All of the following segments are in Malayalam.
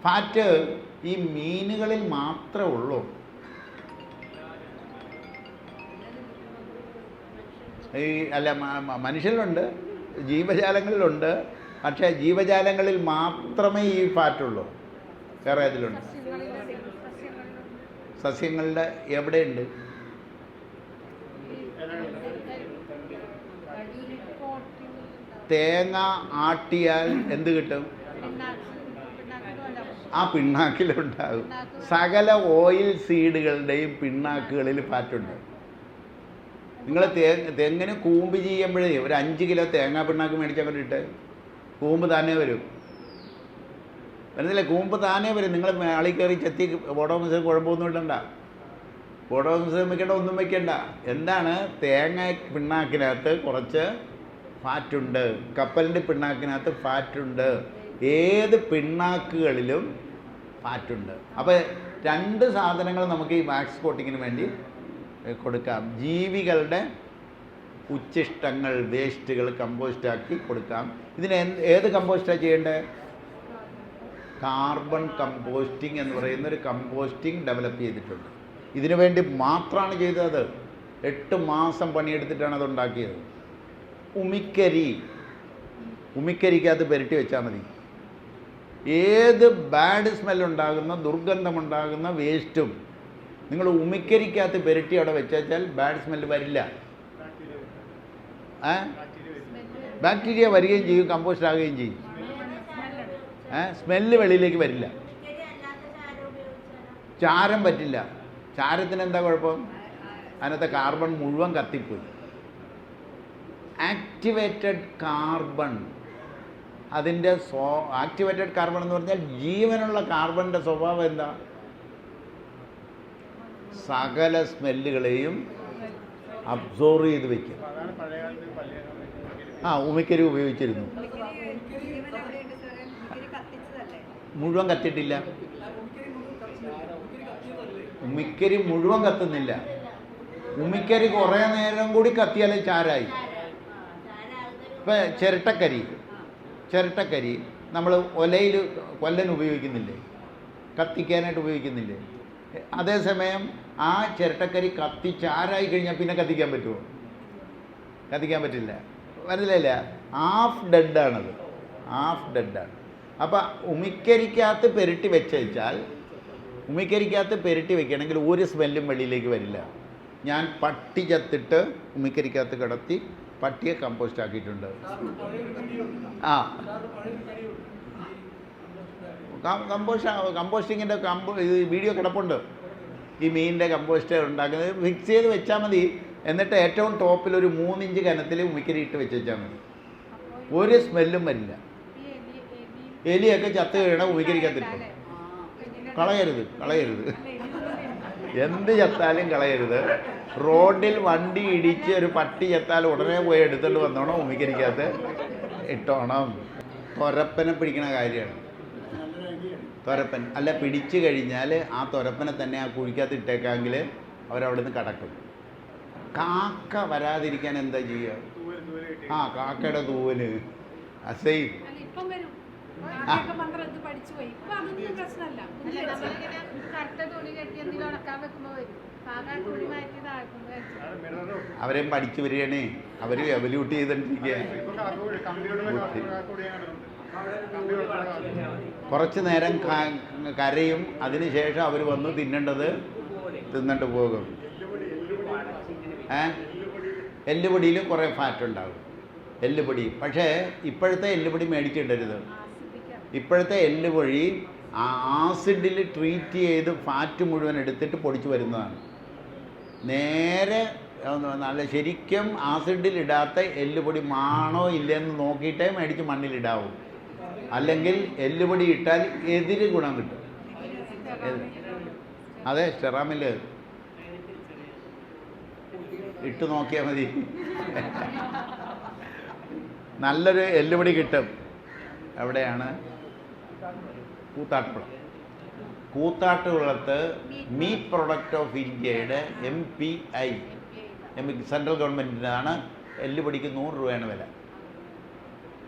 ഫാറ്റ് ഈ മീനുകളിൽ മാത്രമേ ഉള്ളൂ. ഈ അല്ല മനുഷ്യരിലുണ്ട്, ജീവജാലങ്ങളിലുണ്ട്. പക്ഷേ ജീവജാലങ്ങളിൽ മാത്രമേ ഈ ഫാറ്റുള്ളൂ. വേറെ അതിലുണ്ട്. സസ്യങ്ങളുടെ എവിടെയുണ്ട്? തേങ്ങ ആട്ടിയാൽ എന്ത് കിട്ടും? ആ പിണ്ണാക്കിലുണ്ടാകും. സകല ഓയിൽ സീഡുകളുടെയും പിണ്ണാക്കുകളിൽ ഫാറ്റുണ്ട്. നിങ്ങൾ തെങ്ങിന് കൂമ്പ് ചെയ്യുമ്പോഴേ ഒരു 5 കിലോ തേങ്ങാ പിണ്ണാക്ക് മേടിച്ചാൽ കൊണ്ടിട്ട് കൂമ്പ് താനേ വരും. വരുന്നില്ല? കൂമ്പ് താനേ വരും. നിങ്ങൾ ആളി കയറി ചെത്തി ബോഡോ മിശ്രം കുഴപ്പമൊന്നും ഇടണ്ട. ബോഡോ മിശ്രം വയ്ക്കേണ്ട, ഒന്നും വയ്ക്കേണ്ട. എന്താണ്? തേങ്ങ പിണ്ണാക്കിനകത്ത് കുറച്ച് ഫാറ്റുണ്ട്. കപ്പലിൻ്റെ പിണ്ണാക്കിനകത്ത് ഫാറ്റുണ്ട്. ഏത് പിണ്ണാക്കുകളിലും ഫാറ്റുണ്ട്. അപ്പോൾ 2 സാധനങ്ങൾ നമുക്ക് ഈ വാക്സ് കോട്ടിങ്ങിന് വേണ്ടി കൊടുക്കാം. ജീവികളുടെ ഉച്ഛിഷ്ടങ്ങൾ, വേസ്റ്റുകൾ കമ്പോസ്റ്റാക്കി കൊടുക്കാം. ഇതിന് ഏത് കമ്പോസ്റ്റാണ് ചെയ്യേണ്ടത്? കാർബൺ കമ്പോസ്റ്റിംഗ് എന്ന് പറയുന്നൊരു കമ്പോസ്റ്റിംഗ് ഡെവലപ്പ് ചെയ്തിട്ടുണ്ട്. ഇതിനു വേണ്ടി മാത്രമാണ് ചെയ്തത്. 8 മാസം പണിയെടുത്തിട്ടാണ് അത് ഉണ്ടാക്കിയത്. ഉമിക്കരിക്കകത്ത് പുരട്ടി വെച്ചാൽ മതി. ഏത് ബാഡ് സ്മെല്ലുണ്ടാകുന്ന, ദുർഗന്ധമുണ്ടാകുന്ന വേസ്റ്റും നിങ്ങൾ ഉമിക്കരിക്കകത്ത് പുരട്ടി അവിടെ വെച്ചാൽ ബാഡ് സ്മെല്ല് വരില്ല. ബാക്ടീരിയ വരികയും ചെയ്യും, കമ്പോസ്റ്റ് ആകുകയും ചെയ്യും. സ്മെല്ല് വെളിയിലേക്ക് വരില്ല. ചാരം പറ്റില്ല. ചാരത്തിന് എന്താ കുഴപ്പം? അതിനകത്തെ കാർബൺ മുഴുവൻ കത്തിപ്പോയി. ആക്ടിവേറ്റഡ് കാർബൺ, അതിൻ്റെ ആക്ടിവേറ്റഡ് കാർബൺ എന്ന് പറഞ്ഞാൽ ജീവനുള്ള കാർബണിൻ്റെ സ്വഭാവം എന്താ? സകല സ്മെല്ലുകളെയും അബ്സോർവ് ചെയ്ത് വയ്ക്കും. ഉമിക്കരി ഉപയോഗിച്ചിരുന്നു. മുഴുവൻ കത്തിയിട്ടില്ല. ഉമിക്കരി മുഴുവൻ കത്തുന്നില്ല. ഉമിക്കരി കുറേ നേരം കൂടി കത്തിയാലേ ചാരായി. ഇപ്പം ചിരട്ടക്കരി നമ്മൾ ഒലയിൽ കൊല്ലൻ ഉപയോഗിക്കുന്നില്ലേ? കത്തിക്കാനായിട്ട് ഉപയോഗിക്കുന്നില്ലേ? അതേസമയം ആ ചിരട്ടക്കരി കത്തി ചാരായി കഴിഞ്ഞാൽ പിന്നെ കത്തിക്കാൻ പറ്റുമോ? കത്തിക്കാൻ പറ്റില്ല. മനസ്സിലായില്ല? ഹാഫ് ഡെഡാണത്. അപ്പം ഉമിക്കരിക്കകത്ത് പുരട്ടി വെച്ചാൽ, ഉമിക്കരിക്കകത്ത് പുരട്ടി വെക്കുകയാണെങ്കിൽ ഒരു സ്മെല്ലും വെളിയിലേക്ക് വരില്ല. ഞാൻ പട്ടി ചത്തിട്ട് ഉമിക്കരിക്കകത്ത് കിടത്തി പട്ടിയെ കമ്പോസ്റ്റ് ആക്കിയിട്ടുണ്ട്. കമ്പോസ്റ്റിങ്ങിൻ്റെ വീഡിയോ കിടപ്പുണ്ട്. ഈ മീനിൻ്റെ കമ്പോസ്റ്റ് ഉണ്ടാക്കുന്നത് ഫിക്സ് ചെയ്ത് വെച്ചാൽ മതി. എന്നിട്ട് ഏറ്റവും ടോപ്പിൽ ഒരു 3 ഇഞ്ച് കനത്തിൽ ഉമിക്കരി ഇട്ട് വെച്ചാൽ മതി. ഒരു സ്മെല്ലും വരില്ല. എലിയൊക്കെ ചത്ത് വീണ ഉമിക്കരിക്കത്തില്ല. കളയരുത്. എന്ത് ചത്താലും കളയരുത്. റോഡിൽ വണ്ടി ഇടിച്ച് ഒരു പട്ടി ചത്താൽ ഉടനെ പോയി എടുത്തുകൊണ്ട് വന്നോണം, ഉമിക്കരിക്കകത്ത് ഇട്ടോണം. തൊരപ്പനെ പിടിക്കണ കാര്യമാണ്. തൊരപ്പൻ അല്ല, പിടിച്ചു കഴിഞ്ഞാൽ ആ തൊരപ്പനെ തന്നെ ആ കുഴിക്കകത്ത് ഇട്ടേക്കാമെങ്കിൽ അവരവിടെ നിന്ന് കടക്കും. കാക്ക വരാതിരിക്കാൻ എന്താ ചെയ്യുക? കാക്കയുടെ തൂവല് അസൈൻ. അവരെയും പഠിച്ചു വരികയാണേ. അവർ എവല്യൂട്ട് ചെയ്തിട്ടിരിക്കുക. കുറച്ച് നേരം കരയും. അതിനുശേഷം അവർ വന്ന് തിന്നിട്ട് പോകും. എല്ലുപൊടിയിലും കുറേ ഫാറ്റ് ഉണ്ടാകും. എല്ലുപൊടി പക്ഷേ ഇപ്പോഴത്തെ എല്ലുപൊടി മേടിച്ചിടരുത്. ഇപ്പോഴത്തെ എല്ലുപൊടി ആസിഡിൽ ട്രീറ്റ് ചെയ്ത് ഫാറ്റ് മുഴുവൻ എടുത്തിട്ട് പൊടിച്ച് വരുന്നതാണ്. നേരെ നല്ല ശരിക്കും ആസിഡിലിടാത്ത എല്ലുപൊടി മാണോ ഇല്ലെന്ന് നോക്കിയിട്ടേ മേടിച്ച് മണ്ണിലിടാവൂ. അല്ലെങ്കിൽ എല്ലുപൊടി ഇട്ടാൽ എതിര് ഗുണം കിട്ടും. അതെ, സ്റ്റെറാമിൽ ഇട്ട് നോക്കിയാൽ മതി. നല്ലൊരു എല്ലുപൊടി കിട്ടും. എവിടെയാണ്? കൂത്താട്ടുകുളത്ത് മീറ്റ് പ്രൊഡക്റ്റ് ഓഫ് ഇന്ത്യയുടെ MPI, സെൻട്രൽ ഗവൺമെൻറ്റിനാണ്. എല്ലുപൊടിക്ക് 100 രൂപയാണ് വില.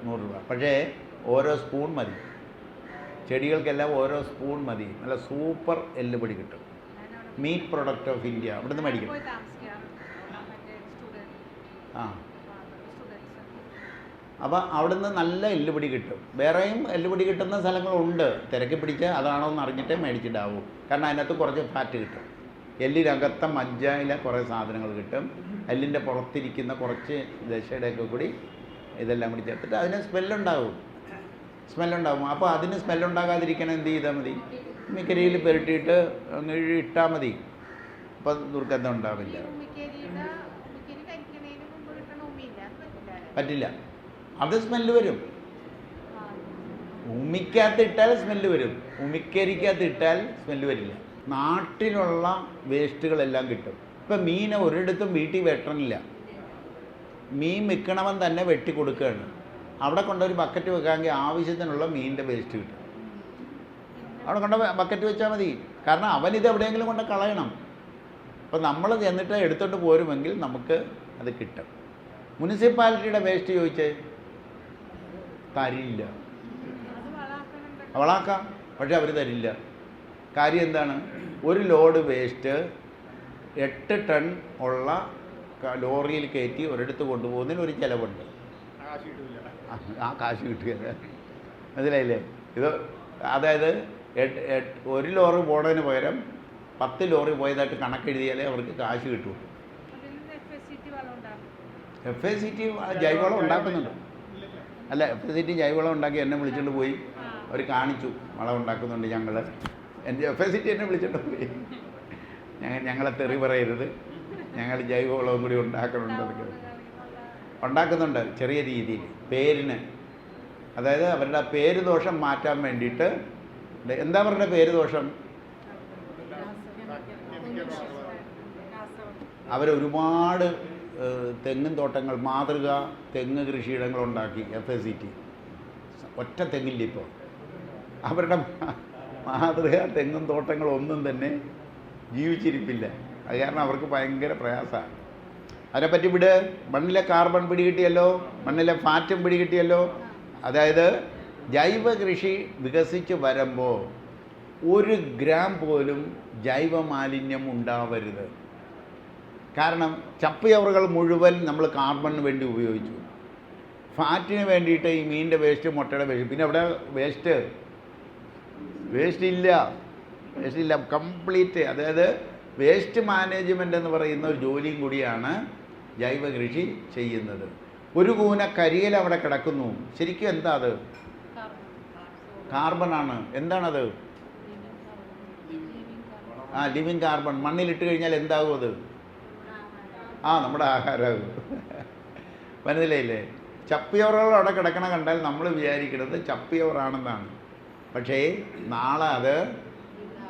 100 രൂപ. പക്ഷേ ഓരോ സ്പൂൺ മതി. ചെടികൾക്കെല്ലാം ഓരോ സ്പൂൺ മതി. നല്ല സൂപ്പർ എല്ലുപൊടി കിട്ടും. മീറ്റ് പ്രൊഡക്റ്റ് ഓഫ് ഇന്ത്യ ഇവിടുന്ന് മേടിക്കും. ആ, അപ്പോൾ അവിടുന്ന് നല്ല എല്ലുപൊടി കിട്ടും. വേറെയും എല്ലുപൊടി കിട്ടുന്ന സ്ഥലങ്ങളുണ്ട്. തിരക്കി പിടിച്ച് അതാണോ എന്ന് അറിഞ്ഞിട്ടേ മേടിച്ചിട്ടാവും. കാരണം അതിനകത്ത് കുറച്ച് ഫാറ്റ് കിട്ടും. എല്ലിനകത്ത മജ്ജയിലെ കുറേ സാധനങ്ങൾ കിട്ടും. എല്ലിൻ്റെ പുറത്തിരിക്കുന്ന കുറച്ച് ദശയുടെയൊക്കെ കൂടി ഇതെല്ലാം കൂടി ചേർത്തിട്ട് അതിന് സ്മെല്ലുണ്ടാവും. അപ്പോൾ അതിന് സ്മെല്ലുണ്ടാകാതിരിക്കണം എന്ത് ചെയ്താൽ മതി? മിക്കരിയിൽ പുരട്ടിയിട്ട് അങ്ങ് ഇട്ടാൽ മതി. അപ്പം ദുർഗന്ധം ഉണ്ടാവില്ല. പറ്റില്ല, അത് സ്മെല്ല് വരും. ഉമ്മിക്കകത്തിട്ടാൽ സ്മെല്ല് വരും, ഉമ്മിക്കരിക്കകത്തിട്ടാൽ സ്മെല്ല് വരില്ല. നാട്ടിലുള്ള വേസ്റ്റുകളെല്ലാം കിട്ടും. ഇപ്പം മീൻ ഒരിടത്തും വീട്ടിൽ വെട്ടണില്ല. മീൻ വിൽക്കണവൻ തന്നെ വെട്ടി കൊടുക്കുകയാണ്. അവിടെ കൊണ്ടൊരു ബക്കറ്റ് വെക്കാമെങ്കിൽ ആവശ്യത്തിനുള്ള മീനിൻ്റെ വേസ്റ്റ് കിട്ടും. അവിടെ കൊണ്ട് ബക്കറ്റ് വെച്ചാൽ മതി. കാരണം അവനിത് എവിടെയെങ്കിലും കൊണ്ട് കളയണം. അപ്പം നമ്മൾ ചെന്നിട്ട് എടുത്തോണ്ട് പോരുമെങ്കിൽ നമുക്ക് അത് കിട്ടും. മുനിസിപ്പാലിറ്റിയുടെ വേസ്റ്റ് ചോദിച്ചേ തരില്ല. വളാക്കാം, പക്ഷെ അവർ തരില്ല. കാര്യം എന്താണ്? ഒരു ലോഡ് വേസ്റ്റ് 8 ടൺ ഉള്ള ലോറിയിൽ കയറ്റി ഒരിടത്ത് കൊണ്ടുപോകുന്നതിന് ഒരു ചിലവുണ്ട്. ആ കാശ് കിട്ടുകയില്ല. മനസ്സിലായില്ലേ? ഇത് അതായത് 1 ലോറി പോണതിന് പകരം 10 ലോറി പോയതായിട്ട് കണക്കെഴുതിയാലേ അവർക്ക് കാശ് കിട്ടും. FACT ജൈവവളം ഉണ്ടാക്കുന്നുണ്ട്. അല്ല, FACT ജൈവവളം ഉണ്ടാക്കി എന്നെ വിളിച്ചുകൊണ്ട് പോയി. അവർ കാണിച്ചു വളം ഉണ്ടാക്കുന്നുണ്ട്. എൻ്റെ FACT എന്നെ വിളിച്ചുകൊണ്ട് പോയി. ഞങ്ങളെ തെറി പറയരുത്, ഞങ്ങൾ ജൈവവളവും കൂടി ഉണ്ടാക്കുന്നുണ്ട് ചെറിയ രീതിയിൽ പേരിന്. അതായത് അവരുടെ പേര് ദോഷം മാറ്റാൻ വേണ്ടിയിട്ട്. എന്താ അവരുടെ പേര് ദോഷം? അവരൊരുപാട് തെങ്ങും തോട്ടങ്ങൾ, മാതൃക തെങ്ങ് കൃഷിയിടങ്ങളുണ്ടാക്കി. FACT ഒറ്റ തെങ്ങില്ല ഇപ്പോൾ. അവരുടെ മാതൃക തെങ്ങും തോട്ടങ്ങളൊന്നും തന്നെ ജീവിച്ചിരിപ്പില്ല. അത് കാരണം അവർക്ക് ഭയങ്കര പ്രയാസമാണ്. അതിനെപ്പറ്റി വിട്. മണ്ണിലെ കാർബൺ പിടികിട്ടിയല്ലോ, മണ്ണിലെ ഫാറ്റും പിടികിട്ടിയല്ലോ. അതായത് ജൈവ കൃഷി വികസിച്ച് വരുമ്പോൾ 1 ഗ്രാം പോലും ജൈവ മാലിന്യം ഉണ്ടാവരുത്. കാരണം ചപ്പുചവറുകൾ മുഴുവൻ നമ്മൾ കാർബണിന് വേണ്ടി ഉപയോഗിച്ചു. ഫാറ്റിന് വേണ്ടിയിട്ട് ഈ മീനിൻ്റെ വേസ്റ്റ്, മുട്ടയുടെ വേസ്റ്റ്. പിന്നെ അവിടെ വേസ്റ്റ് ഇല്ല കംപ്ലീറ്റ്. അതായത് വേസ്റ്റ് മാനേജ്മെൻ്റ് എന്ന് പറയുന്ന ഒരു ജോലിയും കൂടിയാണ് ജൈവ കൃഷി ചെയ്യുന്നത്. ഒരു കൂന കരിയില അവിടെ കിടക്കുന്നു. ശരിക്കും എന്താ അത്? കാർബണാണ്. എന്താണത്? Living carbon. മണ്ണിലിട്ട് കഴിഞ്ഞാൽ എന്താകും അത്? നമ്മുടെ ആഹാരമാകും. മനസ്സിലായില്ലേ? ചപ്പിയവറുകൾ അവിടെ കിടക്കണ കണ്ടാൽ നമ്മൾ വിചാരിക്കുന്നത് ചപ്പിയവറാണെന്നാണ്. പക്ഷേ നാളെ അത്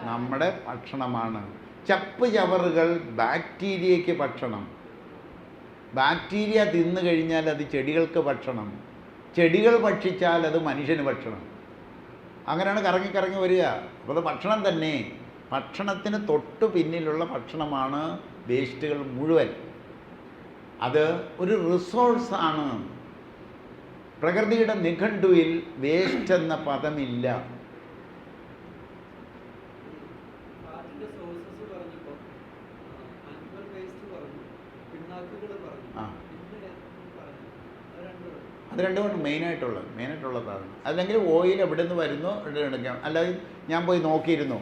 നമ്മുടെ ഭക്ഷണമാണ്. ചപ്പ് ചവറുകൾ ബാക്ടീരിയയ്ക്ക് ഭക്ഷണം. ബാക്ടീരിയ തിന്നു കഴിഞ്ഞാൽ അത് ചെടികൾക്ക് ഭക്ഷണം. ചെടികൾ ഭക്ഷിച്ചാൽ അത് മനുഷ്യന് ഭക്ഷണം. അങ്ങനെയാണ് കറങ്ങി കറങ്ങി വരിക. അപ്പോൾ അത് ഭക്ഷണം തന്നെ. ഭക്ഷണത്തിന് തൊട്ട് പിന്നിലുള്ള ഭക്ഷണമാണ് വേസ്റ്റുകൾ മുഴുവൻ. അത് ഒരു റിസോഴ്സാണ്. പ്രകൃതിയുടെ നിഘണ്ടുവിൽ വേസ്റ്റ് എന്ന പദമില്ല. അത് രണ്ടുകൊണ്ട് മെയിനായിട്ടുള്ള സാധനം. അല്ലെങ്കിൽ ഓയിൽ എവിടെ നിന്ന് വരുന്നു എടുക്കാം. അല്ലാതെ ഞാൻ പോയി നോക്കിയിരുന്നു.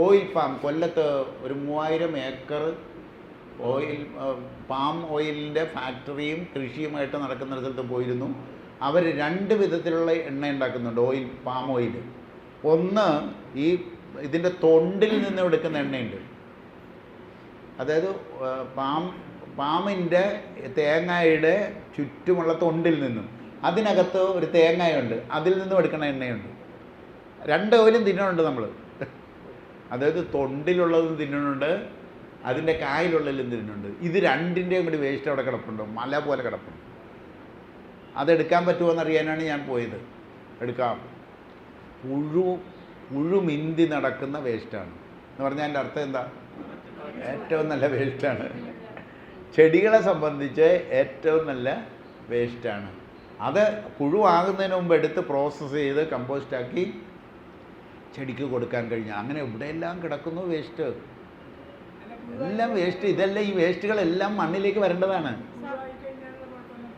ഓയിൽ പാം കൊല്ലത്ത് ഒരു 3000 ഏക്കർ പാം ഓയിലിൻ്റെ ഫാക്ടറിയും കൃഷിയുമായിട്ട് നടക്കുന്ന സ്ഥലത്ത് പോയിരുന്നു. അവർ 2 വിധത്തിലുള്ള എണ്ണ ഉണ്ടാക്കുന്നുണ്ട്. Palm oil. ഒന്ന് ഈ ഇതിൻ്റെ തൊണ്ടിൽ നിന്ന് എടുക്കുന്ന എണ്ണയുണ്ട്. അതായത് പാമിൻ്റെ തേങ്ങയുടെ ചുറ്റുമുള്ള തൊണ്ടിൽ നിന്നും, അതിനകത്ത് ഒരു തേങ്ങയുണ്ട്, അതിൽ നിന്നും എടുക്കുന്ന എണ്ണയുണ്ട്. 2 ഓയിലും തിന്നുന്നുണ്ട് നമ്മൾ. അതായത് തൊണ്ടിലുള്ളതും തിന്നുന്നുണ്ട്, അതിൻ്റെ കായലുള്ളതിലും തിന്നുന്നുണ്ട്. ഇത് രണ്ടിൻ്റെയും കൂടി വേസ്റ്റ് അവിടെ കിടപ്പുണ്ട്, മല പോലെ കിടപ്പുണ്ട്. അതെടുക്കാൻ പറ്റുമോ എന്നറിയാനാണ് ഞാൻ പോയത്. എടുക്കാം. പുഴുമിന്തി നടക്കുന്ന വേസ്റ്റാണ് എന്ന് പറഞ്ഞാൽ എൻ്റെ അർത്ഥം എന്താ? ഏറ്റവും നല്ല വേസ്റ്റാണ്. ചെടികളെ സംബന്ധിച്ച് ഏറ്റവും നല്ല വേസ്റ്റാണ്. അത് പുഴുവാകുന്നതിന് മുമ്പ് എടുത്ത് പ്രോസസ്സ് ചെയ്ത് കമ്പോസ്റ്റാക്കി ചെടിക്ക് കൊടുക്കാൻ കഴിഞ്ഞാൽ. അങ്ങനെ എവിടെയെല്ലാം കിടക്കുന്നു വേസ്റ്റ്, എല്ലാം വേസ്റ്റ്. ഇതെല്ലാം ഈ വേസ്റ്റുകളെല്ലാം മണ്ണിലേക്ക് വരേണ്ടതാണ്.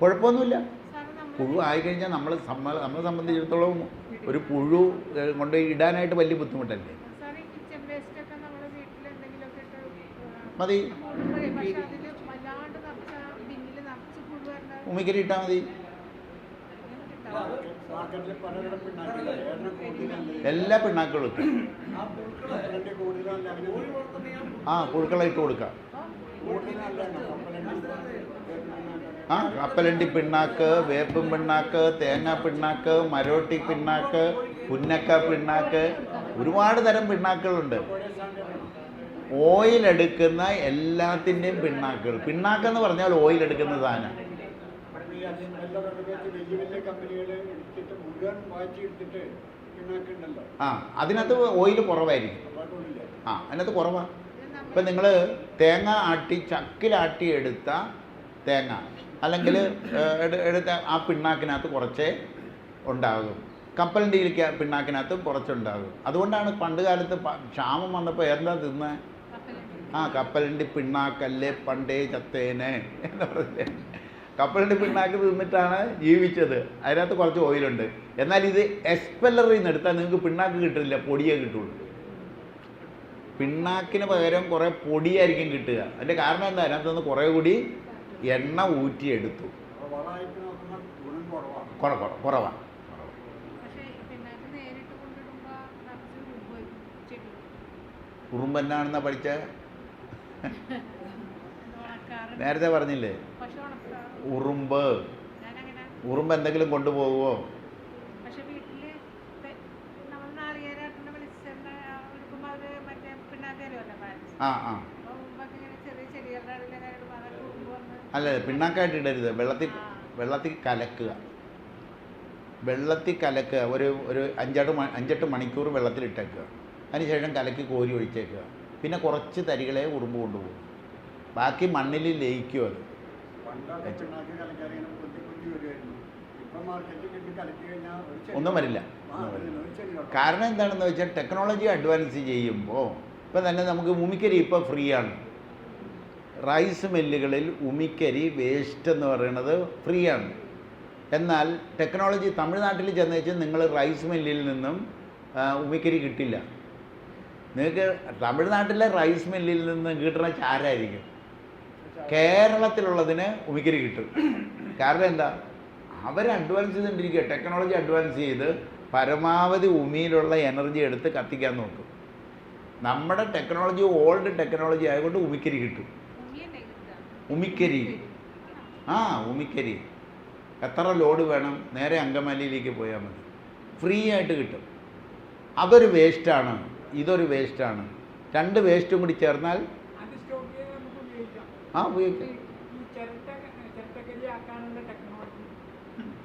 കുഴപ്പമൊന്നുമില്ല. പുഴു ആയിക്കഴിഞ്ഞാൽ നമ്മളെ സംബന്ധിച്ചിടത്തോളം ഒരു പുഴു കൊണ്ട് ഇടാനായിട്ട് വലിയ ബുദ്ധിമുട്ടല്ലേ. മതി, ഉമിക്കരി ഇട്ടാൽ മതി. എല്ലാ പിണ്ണാക്കുകളും പുഴുക്കളെ ഇട്ട് കൊടുക്കാം. കപ്പലണ്ടി പിണ്ണാക്ക്, വേപ്പും പിണ്ണാക്ക്, തേങ്ങ പിണ്ണാക്ക്, മരോട്ടി പിണ്ണാക്ക്, പുന്നക്ക പിണ്ണാക്ക്, ഒരുപാട് തരം പിണ്ണാക്കുകളുണ്ട്. ഓയിൽ എടുക്കുന്ന എല്ലാത്തിൻ്റെയും പിണ്ണാക്കുകൾ. പിണ്ണാക്കെന്ന് പറഞ്ഞാൽ ഓയിൽ എടുക്കുന്ന സാധനം. അതിനകത്ത് ഓയിൽ കുറവായിരിക്കും. അതിനകത്ത് കുറവാണ്. ഇപ്പം നിങ്ങൾ തേങ്ങ ആട്ടി ചക്കിലാട്ടി എടുത്ത തേങ്ങ അല്ലെങ്കിൽ എടുത്ത ആ പിണ്ണാക്കിനകത്ത് കുറച്ചേ ഉണ്ടാകും. കപ്പലണ്ടിയിലേക്ക് പിണ്ണാക്കിനകത്തും കുറച്ചുണ്ടാകും. അതുകൊണ്ടാണ് പണ്ട് കാലത്ത് ക്ഷാമം വന്നപ്പോൾ എന്താ തിന്ന് കപ്പലണ്ടി പിണ്ണാക്കല്ലേ പണ്ടേ ചത്തേനെ എന്ന് പറഞ്ഞില്ലേ. കപ്പലണ്ടി പിണ്ണാക്ക് തിന്നിട്ടാണ് ജീവിച്ചത്. അതിനകത്ത് കുറച്ച് ഓയിലുണ്ട്. എന്നാൽ ഇത് എക്സ്പെല്ലറിൽ നിന്ന് എടുത്താൽ നിങ്ങൾക്ക് പിണ്ണാക്ക് കിട്ടില്ല, പൊടിയേ കിട്ടുള്ളൂ. പിണ്ണാക്കിന് പകരം കുറേ പൊടിയായിരിക്കും കിട്ടുക. അതിൻ്റെ കാരണം എന്താ, അതിനകത്തുനിന്ന് കുറേ കൂടി എണ്ണ ഊറ്റിയെടുത്തു. കുറവാണ്. ഉറുമ്പ് എന്നാണെന്നാ പഠിച്ച നേരത്തെ പറഞ്ഞില്ലേ, ഉറുമ്പ് എന്തെങ്കിലും കൊണ്ടുപോകുമോ? അല്ല, പിണ്ണാക്കായിട്ട് ഇടരുത്. വെള്ളത്തിൽ കലക്കുക. ഒരു 5-8 മണിക്കൂർ വെള്ളത്തിലിട്ടേക്കുക. അതിനുശേഷം കലക്കി കോരി ഒഴിച്ചേക്കുക. പിന്നെ കുറച്ച് തരികളെ ഉറുമ്പ് കൊണ്ടുപോകും. ബാക്കി മണ്ണിൽ ലയിക്കും. അത് ഒന്നും വരില്ല. കാരണം എന്താണെന്ന് വെച്ചാൽ ടെക്നോളജി അഡ്വാൻസ് ചെയ്യുമ്പോൾ ഇപ്പം തന്നെ നമുക്ക് ഉമിക്കരി ഇപ്പോൾ ഫ്രീ ആണ്. റൈസ് മില്ലുകളിൽ ഉമിക്കരി വേസ്റ്റ് എന്ന് പറയുന്നത് ഫ്രീ ആണ്. എന്നാൽ ടെക്നോളജി തമിഴ്നാട്ടിൽ ചെന്ന് വെച്ചാൽ നിങ്ങൾ റൈസ് മില്ലിൽ നിന്നും ഉമിക്കരി കിട്ടില്ല. നിങ്ങൾക്ക് തമിഴ്നാട്ടിലെ റൈസ് മില്ലിൽ നിന്ന് കിട്ടുന്ന ചാരായിരിക്കും. കേരളത്തിലുള്ളതിന് ഉമിക്കരി കിട്ടും. കാരണം എന്താ, അവർ അഡ്വാൻസ് ചെയ്തുകൊണ്ടിരിക്കുക. ടെക്നോളജി അഡ്വാൻസ് ചെയ്ത് പരമാവധി ഉമിയിലുള്ള എനർജി എടുത്ത് കത്തിക്കാൻ നോക്കും. നമ്മുടെ ടെക്നോളജി ഓൾഡ് ടെക്നോളജി ആയതുകൊണ്ട് ഉമിക്കരി കിട്ടും. ഉമിക്കരി എത്ര ലോഡ് വേണം, നേരെ അങ്കമാലിയിലേക്ക് പോയാൽ മതി, ഫ്രീ ആയിട്ട് കിട്ടും. അതൊരു വേസ്റ്റാണ്, ഇതൊരു വേസ്റ്റാണ്. 2 വേസ്റ്റും കൂടി ചേർന്നാൽ ഉപയോഗിക്കാം.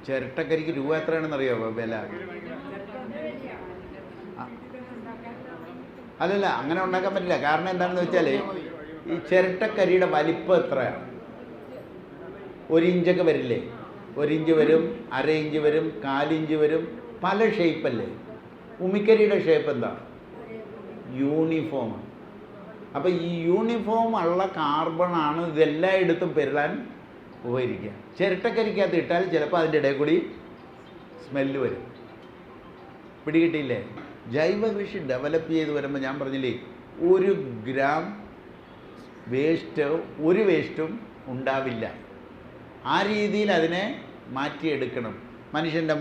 ചിരട്ടക്കരിക്ക് രൂപ എത്രയാണെന്ന് അറിയാമോ വില? അല്ലല്ല, അങ്ങനെ ഉണ്ടാക്കാൻ പറ്റില്ല. കാരണം എന്താണെന്ന് വെച്ചാൽ ഈ ചിരട്ടക്കരിയുടെ വലിപ്പം എത്രയാണ്? 1 ഇഞ്ചൊക്കെ വരില്ലേ? 1 ഇഞ്ച് വരും, 1/2 ഇഞ്ച് വരും, 4 ഇഞ്ച് വരും. പല ഷേപ്പല്ലേ. ഉമിക്കരിയുടെ ഷേപ്പ് എന്താ? യൂണിഫോം. അപ്പോൾ ഈ യൂണിഫോം ഉള്ള കാർബണാണ് ഇതെല്ലായിടത്തും പെരുടാൻ ഉപകരിക്കുക. ചിരട്ടക്കരിക്കകത്ത് ഇട്ടാൽ ചിലപ്പോൾ അതിൻ്റെ ഇടയിൽ കൂടി സ്മെല്ല് വരും. പിടികിട്ടിയില്ലേ? ജൈവ കൃഷി ഡെവലപ്പ് ചെയ്ത് വരുമ്പോൾ ഞാൻ പറഞ്ഞില്ലേ, 1 ഗ്രാം ഒരു വേസ്റ്റും ഉണ്ടാവില്ല. ആ രീതിയിൽ അതിനെ മാറ്റിയെടുക്കണം. മനുഷ്യൻ്റെ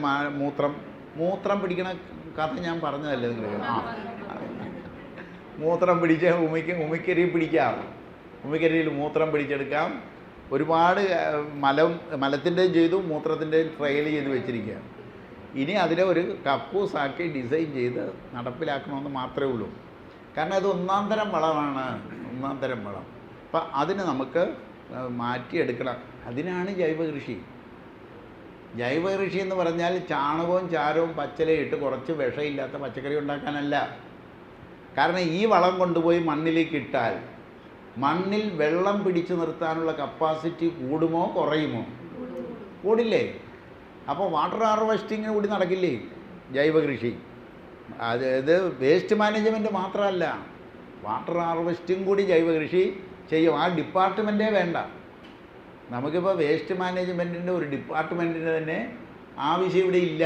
മൂത്രം പിടിക്കണ കഥ ഞാൻ പറഞ്ഞതല്ലേ നിങ്ങൾ? മൂത്രം പിടിച്ച് ഉമിക്കരി പിടിക്കാം. ഉമിക്കരിയിൽ മൂത്രം പിടിച്ചെടുക്കാം. ഒരുപാട് മലത്തിൻ്റെയും ചെയ്തു, മൂത്രത്തിൻ്റെയും ട്രയൽ ചെയ്ത് വെച്ചിരിക്കുക. ഇനി അതിനെ ഒരു കക്കൂസാക്കി ഡിസൈൻ ചെയ്ത് നടപ്പിലാക്കണമെന്ന് മാത്രമേ ഉള്ളൂ. കാരണം അത് 1-ാം തരം വളമാണ്. 1-ാം തരം വളം. അപ്പം അതിന് നമുക്ക് മാറ്റിയെടുക്കണം. അതിനാണ് ജൈവകൃഷി. ജൈവകൃഷി എന്ന് പറഞ്ഞാൽ ചാണകവും ചാരവും പച്ചിലയും ഇട്ട് കുറച്ച് വിഷമില്ലാത്ത പച്ചക്കറി ഉണ്ടാക്കാനല്ല. കാരണം ഈ വളം കൊണ്ടുപോയി മണ്ണിലേക്ക് ഇട്ടാൽ മണ്ണിൽ വെള്ളം പിടിച്ചു നിർത്താനുള്ള കപ്പാസിറ്റി കൂടുമോ കുറയുമോ? കൂടില്ലേ? അപ്പോൾ വാട്ടർ ഹാർവെസ്റ്റിങ് കൂടി നടക്കില്ലേ ജൈവകൃഷി? ഇത് വേസ്റ്റ് മാനേജ്മെൻറ്റ് മാത്രമല്ല, വാട്ടർ ഹാർവെസ്റ്റിംഗ് കൂടി ജൈവ കൃഷി ചെയ്യും. ആ ഡിപ്പാർട്ട്മെൻറ്റേ വേണ്ട. നമുക്കിപ്പോൾ വേസ്റ്റ് മാനേജ്മെൻറ്റിൻ്റെ ഒരു ഡിപ്പാർട്ട്മെൻറ്റിന് തന്നെ ആവശ്യം ഇവിടെ ഇല്ല.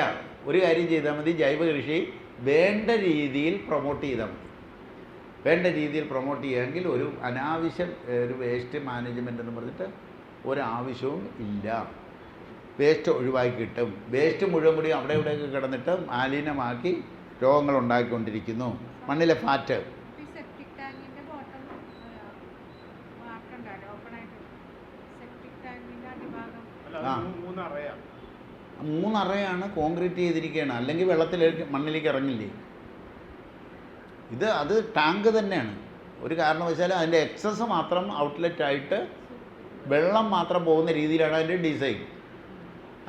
ഒരു കാര്യം ചെയ്താൽ മതി, ജൈവ കൃഷി വേണ്ട രീതിയിൽ പ്രൊമോട്ട് ചെയ്താൽ മതി. വേണ്ട രീതിയിൽ പ്രൊമോട്ട് ചെയ്യുമെങ്കിൽ ഒരു അനാവശ്യം ഒരു വേസ്റ്റ് മാനേജ്മെൻ്റ് എന്ന് പറഞ്ഞിട്ട് ഒരാവശ്യവും ഇല്ല. വേസ്റ്റ് ഒഴിവാക്കി കിട്ടും. വേസ്റ്റ് മുഴുവൻ കൂടി അവിടെ ഇവിടെയൊക്കെ കിടന്നിട്ട് മാലിന്യമാക്കി രോഗങ്ങൾ ഉണ്ടാക്കിക്കൊണ്ടിരിക്കുന്നു. മണ്ണിലെ ഫാറ്റ് മൂന്നറയാണ് കോൺക്രീറ്റ് ചെയ്തിരിക്കുകയാണ്. അല്ലെങ്കിൽ മണ്ണിലേക്ക് ഇറങ്ങില്ലേ. അത് ടാങ്ക് തന്നെയാണ്. ഒരു കാരണവശാലും അതിൻ്റെ എക്സസ് മാത്രം ഔട്ട്ലെറ്റായിട്ട് വെള്ളം മാത്രം പോകുന്ന രീതിയിലാണ് അതിൻ്റെ ഡിസൈൻ.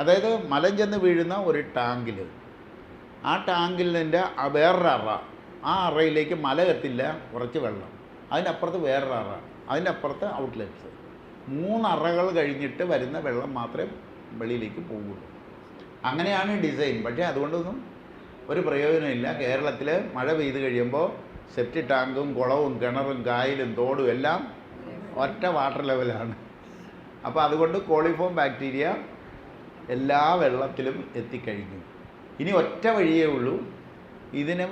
അതായത് മലം ചെന്ന് വീഴുന്ന ഒരു ടാങ്കിൽ, ആ ടാങ്കിൽ നിൻ്റെ വേറൊരു അറ, ആ അറയിലേക്ക് മല എത്തില്ല, കുറച്ച് വെള്ളം, അതിനപ്പുറത്ത് വേറൊരു അറ, അതിനപ്പുറത്ത് ഔട്ട്ലെറ്റ്സ്. 3 അറകൾ കഴിഞ്ഞിട്ട് വരുന്ന വെള്ളം മാത്രമേ വെളിയിലേക്ക് പോകുള്ളൂ. അങ്ങനെയാണ് ഡിസൈൻ. പക്ഷേ അതുകൊണ്ടൊന്നും ഒരു പ്രയോജനമില്ല. കേരളത്തിൽ മഴ പെയ്ത് കഴിയുമ്പോൾ സെപ്റ്റി ടാങ്കും കുളവും കിണറും കായലും തോടും എല്ലാം ഒറ്റ വാട്ടർ ലെവലാണ്. അപ്പോൾ അതുകൊണ്ട് കോളിഫോം ബാക്ടീരിയ എല്ലാ വെള്ളത്തിലും എത്തിക്കഴിഞ്ഞു. ഇനി ഒറ്റ വഴിയേ ഉള്ളൂ. ഇതിന്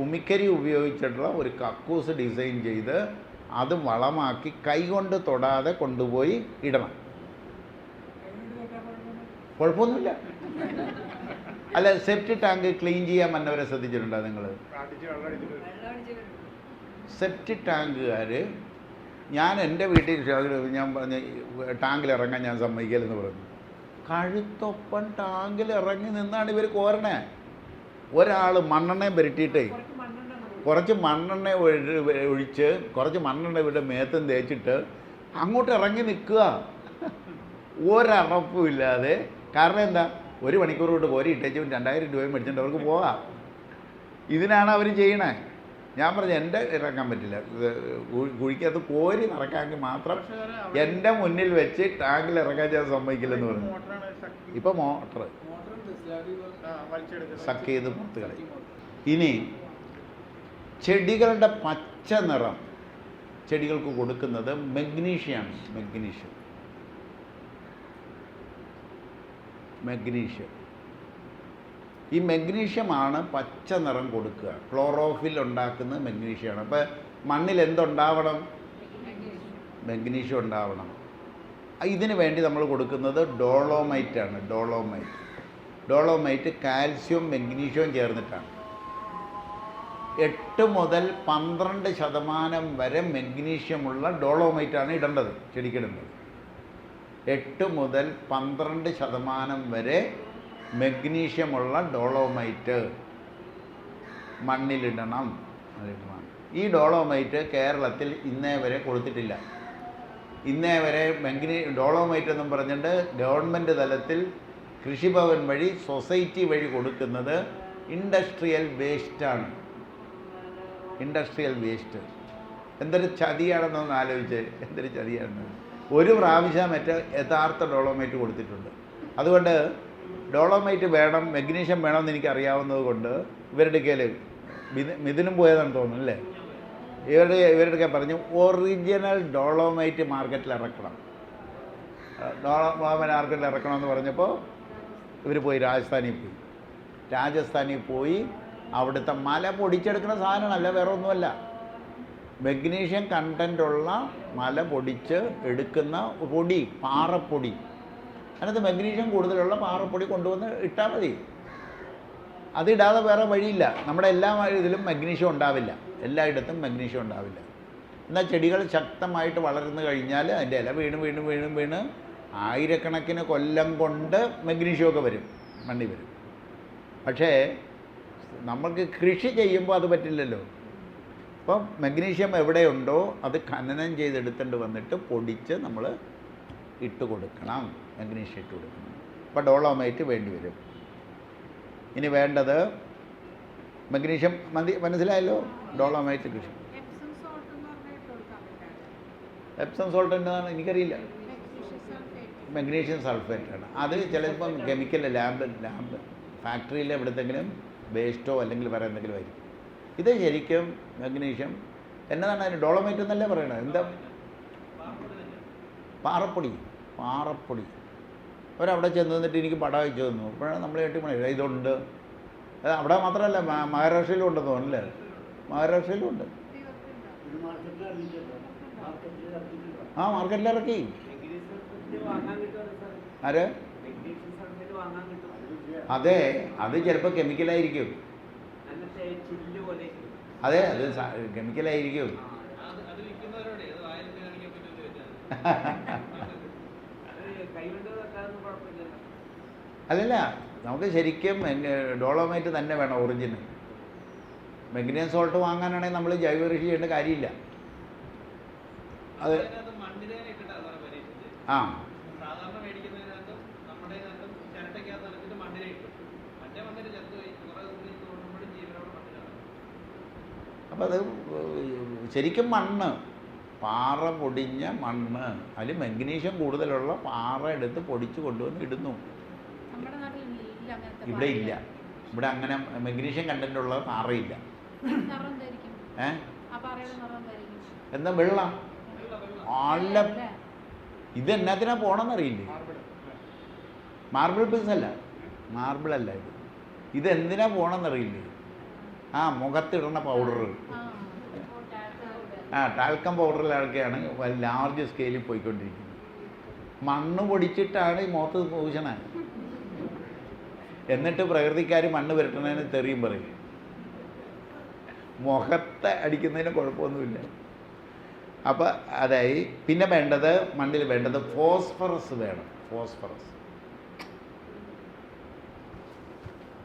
ഉമിക്കരി ഉപയോഗിച്ചിട്ടുള്ള ഒരു കക്കൂസ് ഡിസൈൻ ചെയ്ത് അത് വളമാക്കി കൈകൊണ്ട് തൊടാതെ കൊണ്ടുപോയി ഇടണം. കുഴപ്പമൊന്നുമില്ല. അല്ല, സെപ്റ്റി ടാങ്ക് ക്ലീൻ ചെയ്യാൻ വന്നവരെ ശ്രദ്ധിച്ചിട്ടുണ്ടോ നിങ്ങൾ? സെപ്റ്റി ടാങ്കുകാർ, ഞാൻ എൻ്റെ വീട്ടിൽ ഞാൻ പറഞ്ഞ ടാങ്കിൽ ഇറങ്ങാൻ ഞാൻ സമ്മതിക്കലെന്ന് പറഞ്ഞു. കഴുത്തൊപ്പം ടാങ്കിൽ ഇറങ്ങി നിന്നാണ് ഇവർ കോരണേ. ഒരാൾ മണ്ണെണ്ണയും പുരട്ടിയിട്ടേ കുറച്ച് മണ്ണെണ്ണ ഒഴിച്ച് കുറച്ച് മണ്ണെണ്ണ ഇവരുടെ മേത്തും തേച്ചിട്ട് അങ്ങോട്ട് ഇറങ്ങി നിൽക്കുക, ഒരറപ്പും ഇല്ലാതെ. കാരണം എന്താ? 1 മണിക്കൂർ കൊണ്ട് കോരി ഇട്ടേച്ച് 2000 രൂപയും മേടിച്ചിട്ട് അവർക്ക് പോകാം. ഇതിനാണ് അവർ ചെയ്യണേ. ഞാൻ പറഞ്ഞു എൻ്റെ ഇറക്കാൻ പറ്റില്ല, കുഴിക്കകത്ത് കോരി നിറക്കാമെങ്കിൽ മാത്രം എൻ്റെ മുന്നിൽ വെച്ച് ടാങ്കിൽ ഇറക്കാൻ ഞാൻ സമ്മതിക്കില്ലെന്ന് പറഞ്ഞു. ഇപ്പം മോട്ടർ സക്ക് ചെയ്ത് പുറത്ത് കളയും. ഇനി ചെടികളുടെ പച്ച നിറം ചെടികൾക്ക് കൊടുക്കുന്നത് മഗ്നീഷ്യമാണ്. മഗ്നീഷ്യം ഈ മഗ്നീഷ്യമാണ് പച്ച നിറം കൊടുക്കുക. ക്ലോറോഫിൽ ഉണ്ടാക്കുന്ന മഗ്നീഷ്യമാണ്. അപ്പോൾ മണ്ണിൽ എന്തുണ്ടാവണം? മഗ്നീഷ്യം ഉണ്ടാവണം. ഇതിന് വേണ്ടി നമ്മൾ കൊടുക്കുന്നത് ഡോളോമൈറ്റാണ്. ഡോളോമൈറ്റ് കാൽസ്യവും മഗ്നീഷ്യവും ചേർന്നിട്ടാണ്. 8 മുതൽ 12% വരെ മഗ്നീഷ്യമുള്ള ഡോളോമൈറ്റാണ് ഇടേണ്ടത്, ചെടിക്കിടേണ്ടത്. 8 മുതൽ 12% വരെ മഗ്നീഷ്യമുള്ള ഡോളോമൈറ്റ് മണ്ണിലിടണം. ഈ ഡോളോമൈറ്റ് കേരളത്തിൽ ഇന്നേ വരെ കൊടുത്തിട്ടില്ല. ഇന്നേ വരെ ഡോളോമൈറ്റ് എന്നും പറഞ്ഞിട്ട് ഗവൺമെൻറ് തലത്തിൽ കൃഷിഭവൻ വഴി സൊസൈറ്റി വഴി കൊടുക്കുന്നത് ഇൻഡസ്ട്രിയൽ വേസ്റ്റാണ്. എന്തൊരു ചതിയാണെന്നൊന്ന് ആലോചിച്ച്, എന്തൊരു ചതിയാണെന്ന്. ഒരു പ്രാവശ്യം യഥാർത്ഥ ഡോളോമൈറ്റ് കൊടുത്തിട്ടുണ്ട്. അതുകൊണ്ട് ഡോളോമൈറ്റ് വേണം, മഗ്നീഷ്യം വേണമെന്ന് എനിക്ക് അറിയാവുന്നത് കൊണ്ട് ഇവരുടെ കയ്യിൽ മിഥുനും പോയതാണെന്ന് തോന്നുന്നു അല്ലേ, ഇവരുടെ പറഞ്ഞു ഒറിജിനൽ ഡോളോമൈറ്റ് മാർക്കറ്റിൽ ഇറക്കണം. മാർക്കറ്റിൽ ഇറക്കണമെന്ന് പറഞ്ഞപ്പോൾ ഇവർ പോയി രാജസ്ഥാനിൽ പോയി അവിടുത്തെ മല പൊടിച്ചെടുക്കുന്ന സാധനമല്ല, വേറെ ഒന്നുമല്ല, മഗ്നീഷ്യം കണ്ടൻ്റുള്ള മല പൊടിച്ച് എടുക്കുന്ന പൊടി, പാറപ്പൊടി. അതിനകത്ത് മഗ്നീഷ്യം കൂടുതലുള്ള പാറപ്പൊടി കൊണ്ടുവന്ന് ഇട്ടാൽ മതി. അതിടാതെ വേറെ വഴിയില്ല. നമ്മുടെ എല്ലാ ഇതിലും മഗ്നീഷ്യം ഉണ്ടാവില്ല, എല്ലായിടത്തും മഗ്നീഷ്യം ഉണ്ടാവില്ല. എന്നാൽ ചെടികൾ ശക്തമായിട്ട് വളർന്നു കഴിഞ്ഞാൽ അതിൻ്റെ ഇല വീണ് ആയിരക്കണക്കിന് കൊല്ലം കൊണ്ട് മഗ്നീഷ്യമൊക്കെ വരും, മണ്ണിൽ വരും. പക്ഷേ നമുക്ക് കൃഷി ചെയ്യുമ്പോൾ അത് പറ്റില്ലല്ലോ. അപ്പം മഗ്നീഷ്യം എവിടെയുണ്ടോ അത് ഖനനം ചെയ്തെടുത്തുകൊണ്ട് വന്നിട്ട് പൊടിച്ച് നമ്മൾ ഇട്ട് കൊടുക്കണം, മഗ്നീഷ്യം ഇട്ട് കൊടുക്കണം. അപ്പോൾ ഡോളോമൈറ്റ് വേണ്ടി വരും. ഇനി വേണ്ടത് മഗ്നീഷ്യം മനസ്സിലായല്ലോ, ഡോളോമൈറ്റ് കൃഷി. എപ്സം സോൾട്ട് എന്താണെന്ന് എനിക്കറിയില്ല. മഗ്നീഷ്യം സൾഫേറ്റാണ്. അത് ചിലപ്പം കെമിക്കൽ ലാബ് ഫാക്ടറിയിൽ എവിടത്തെങ്കിലും വേസ്റ്റോ അല്ലെങ്കിൽ വേറെ എന്തെങ്കിലും ആയിരിക്കും. ഇത് ശരിക്കും മഗ്നീഷ്യം എന്നതാണ് അതിന് ഡോളോമൈറ്റ് എന്നല്ലേ പറയണത്? എന്താ? പാറപ്പൊടി. പാറപ്പൊടി. അവരവിടെ ചെന്ന് നിന്നിട്ട് എനിക്ക് പടം അയച്ചു തന്നു. അപ്പോഴാണ് നമ്മൾ കേട്ടിപ്പണ ഇതുണ്ട്. അത് അവിടെ മാത്രമല്ല, മഹാരാഷ്ട്രയിലും ഉണ്ടെന്ന് തോന്നുന്നല്ലേ? മഹാരാഷ്ട്രയിലും ഉണ്ട്. ആ, മാർക്കറ്റിൽ ഇറക്കി. ആര്? അതെ, അത് ചിലപ്പോൾ കെമിക്കലായിരിക്കും. അതെ, അത് കെമിക്കലായിരിക്കും. അതല്ല, നമുക്ക് ശരിക്കും ഡോളോമൈറ്റ് തന്നെ വേണം ഒറിജിനൽ. മെഗ്നീഷ്യം സോൾട്ട് വാങ്ങാനാണെങ്കിൽ നമ്മൾ ജൈവ കൃഷി ചെയ്യേണ്ട കാര്യമില്ല. അത് ആ അപ്പം അത് ശരിക്കും മണ്ണ്, പാറ പൊടിഞ്ഞ മണ്ണ്, അതിൽ മഗ്നീഷ്യം കൂടുതലുള്ള പാറ എടുത്ത് പൊടിച്ച് കൊണ്ടുവന്ന് ഇടുന്നു. ഇവിടെ ഇല്ല. ഇവിടെ അങ്ങനെ മഗ്നീഷ്യം കണ്ടന്റ് ഉള്ള പാറയില്ല. എന്താ? വെള്ളം. അല്ല, ഇത് എന്നാത്തിനാ പോണെന്നറിയില്ലേ? മാർബിൾ പീസ് അല്ല, മാർബിളല്ല ഇത്. ഇതെന്തിനാ പോണെന്നറിയില്ലേ? ആ, മുഖത്തിടുന്ന പൗഡർ. ആ, ടാൽക്കം പൗഡറിലൊക്കെയാണ് ലാർജ് സ്കെയിലിൽ പോയിക്കൊണ്ടിരിക്കുന്നത്. മണ്ണ് പൊടിച്ചിട്ടാണ് ഈ മുഖത്ത് പൂശണത്. എന്നിട്ട് പ്രകൃതിക്കാർ മണ്ണ് പുരട്ടുന്നതിന് തെറിയും പറയും. മുഖത്തെ അടിക്കുന്നതിന് കുഴപ്പമൊന്നുമില്ല. അപ്പോൾ അതായി പിന്നെ വേണ്ടത്, മണ്ണിൽ വേണ്ടത് ഫോസ്ഫറസ് വേണം. ഫോസ്ഫറസ്,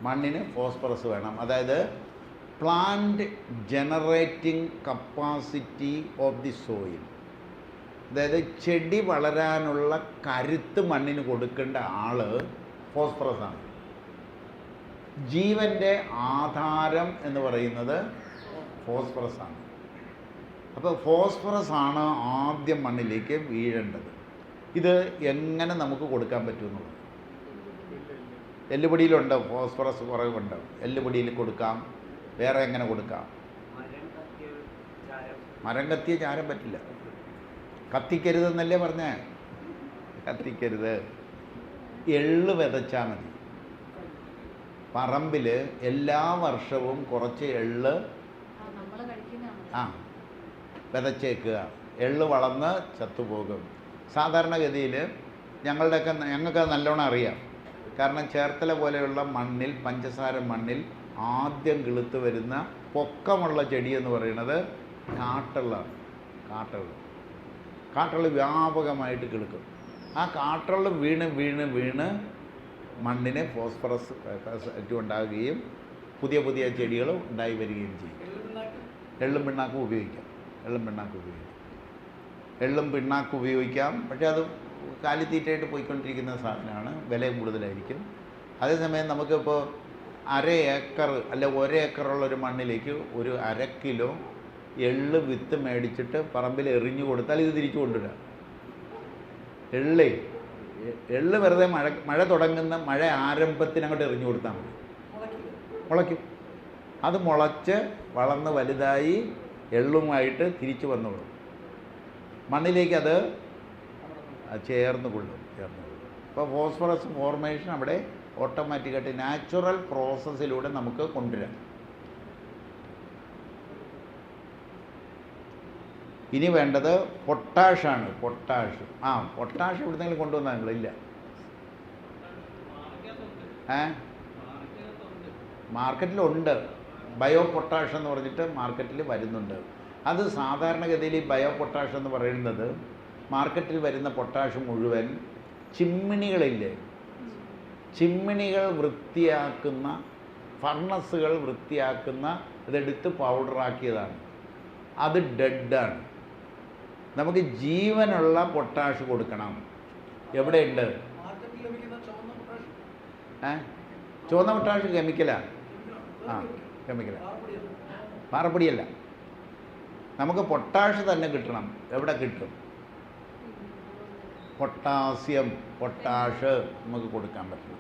മണ്ണിന് ഫോസ്ഫറസ് വേണം. അതായത് plant generating capacity of the soil. അതായത് ചെടി വളരാനുള്ള കരുത്ത് മണ്ണിന് കൊടുക്കേണ്ട ആള് ഫോസ്ഫറസാണ്. ജീവൻ്റെ ആധാരം എന്ന് പറയുന്നത് ഫോസ്ഫറസാണ്. അപ്പോൾ ഫോസ്ഫറസാണ് ആദ്യം മണ്ണിലേക്ക് വീഴേണ്ടത്. ഇത് എങ്ങനെ നമുക്ക് കൊടുക്കാൻ പറ്റുമെന്നുള്ളത്. എല്ലുപൊടിയിലുണ്ട് ഫോസ്ഫറസ് കുറവുണ്ട്. എല്ലുപൊടിയിൽ കൊടുക്കാം. വേറെ എങ്ങനെ കൊടുക്കാം? മരം കത്തിയ ചാരം പറ്റില്ല. കത്തിക്കരുതെന്നല്ലേ പറഞ്ഞേ? കത്തിക്കരുത്. എള്ള് വിതച്ചാൽ മതി. പറമ്പിൽ എല്ലാ വർഷവും കുറച്ച് എള്ള് വിതച്ചേക്കുക. എള്ള് വളർന്ന് ചത്തുപോകും. സാധാരണഗതിയിൽ ഞങ്ങൾക്ക് നല്ലോണം അറിയാം. കാരണം ചേർത്തല പോലെയുള്ള മണ്ണിൽ, പഞ്ചസാര മണ്ണിൽ ആദ്യം കിളുത്ത് വരുന്ന പൊക്കമുള്ള ചെടി എന്ന് പറയുന്നത് കാട്ടുള്ളാണ്. കാട്ടുള്ള വ്യാപകമായിട്ട് കിളുക്കും. ആ കാട്ടുള്ള വീണ് മണ്ണിന് ഫോസ്ഫറസ് ഉണ്ടാകുകയും പുതിയ പുതിയ ചെടികൾ ഉണ്ടായി വരികയും ചെയ്യും. എള്ളും പിണ്ണാക്കും ഉപയോഗിക്കാം. എള്ളും പിണ്ണാക്കും ഉപയോഗിക്കാം. പക്ഷേ അത് കാലിത്തീറ്റയായിട്ട് പോയിക്കൊണ്ടിരിക്കുന്ന സാധനമാണ്. വിലയും കൂടുതലായിരിക്കും. അതേസമയം നമുക്കിപ്പോൾ 1/2 ഏക്കർ അല്ല 1 ഏക്കറുള്ളൊരു മണ്ണിലേക്ക് ഒരു 1/2 കിലോ എള്ള് വിത്ത് മേടിച്ചിട്ട് പറമ്പിൽ എറിഞ്ഞു കൊടുത്താൽ ഇത് തിരിച്ചു കൊണ്ടുവരാം. എള്ള് വെറുതെ മഴ തുടങ്ങുന്ന മഴ ആരംഭത്തിന് അങ്ങോട്ട് എറിഞ്ഞു കൊടുത്താൽ മതി. മുളയ്ക്കും. അത് മുളച്ച് വളർന്ന് വലുതായി എള്ളുമായിട്ട് തിരിച്ചു വന്നോളും. മണ്ണിലേക്ക് അത് ചേർന്ന് കൊള്ളും. അപ്പോൾ ഫോസ്ഫറസ് ഫോർമേഷൻ അവിടെ ഓട്ടോമാറ്റിക്കായിട്ട് നാച്ചുറൽ പ്രോസസ്സിലൂടെ നമുക്ക് കൊണ്ടുവരാം. ഇനി വേണ്ടത് പൊട്ടാഷാണ്. പൊട്ടാഷ് എവിടുന്നെങ്കിലും കൊണ്ടുവന്നാൽ നിങ്ങളില്ല. മാർക്കറ്റിലുണ്ട്. ബയോ പൊട്ടാഷ് എന്ന് പറഞ്ഞിട്ട് മാർക്കറ്റിൽ വരുന്നുണ്ട്. അത് സാധാരണഗതിയിൽ ഈ ബയോ പൊട്ടാഷ് എന്ന് പറയുന്നത് മാർക്കറ്റിൽ വരുന്ന പൊട്ടാഷ് മുഴുവൻ ചിമ്മിണികൾ വൃത്തിയാക്കുന്ന, ഫർണസുകൾ വൃത്തിയാക്കുന്ന ഇതെടുത്ത് പൗഡറാക്കിയതാണ്. അത് ഡെഡാണ്. നമുക്ക് ജീവനുള്ള പൊട്ടാഷ് കൊടുക്കണം. എവിടെയുണ്ട്? ചുവന്ന പൊട്ടാഷ് കെമിക്കലാണ്. പാറപ്പൊടിയല്ല. നമുക്ക് പൊട്ടാഷ് തന്നെ കിട്ടണം. എവിടെ കിട്ടും? പൊട്ടാസ്യം, പൊട്ടാഷ് നമുക്ക് കൊടുക്കാൻ പറ്റും.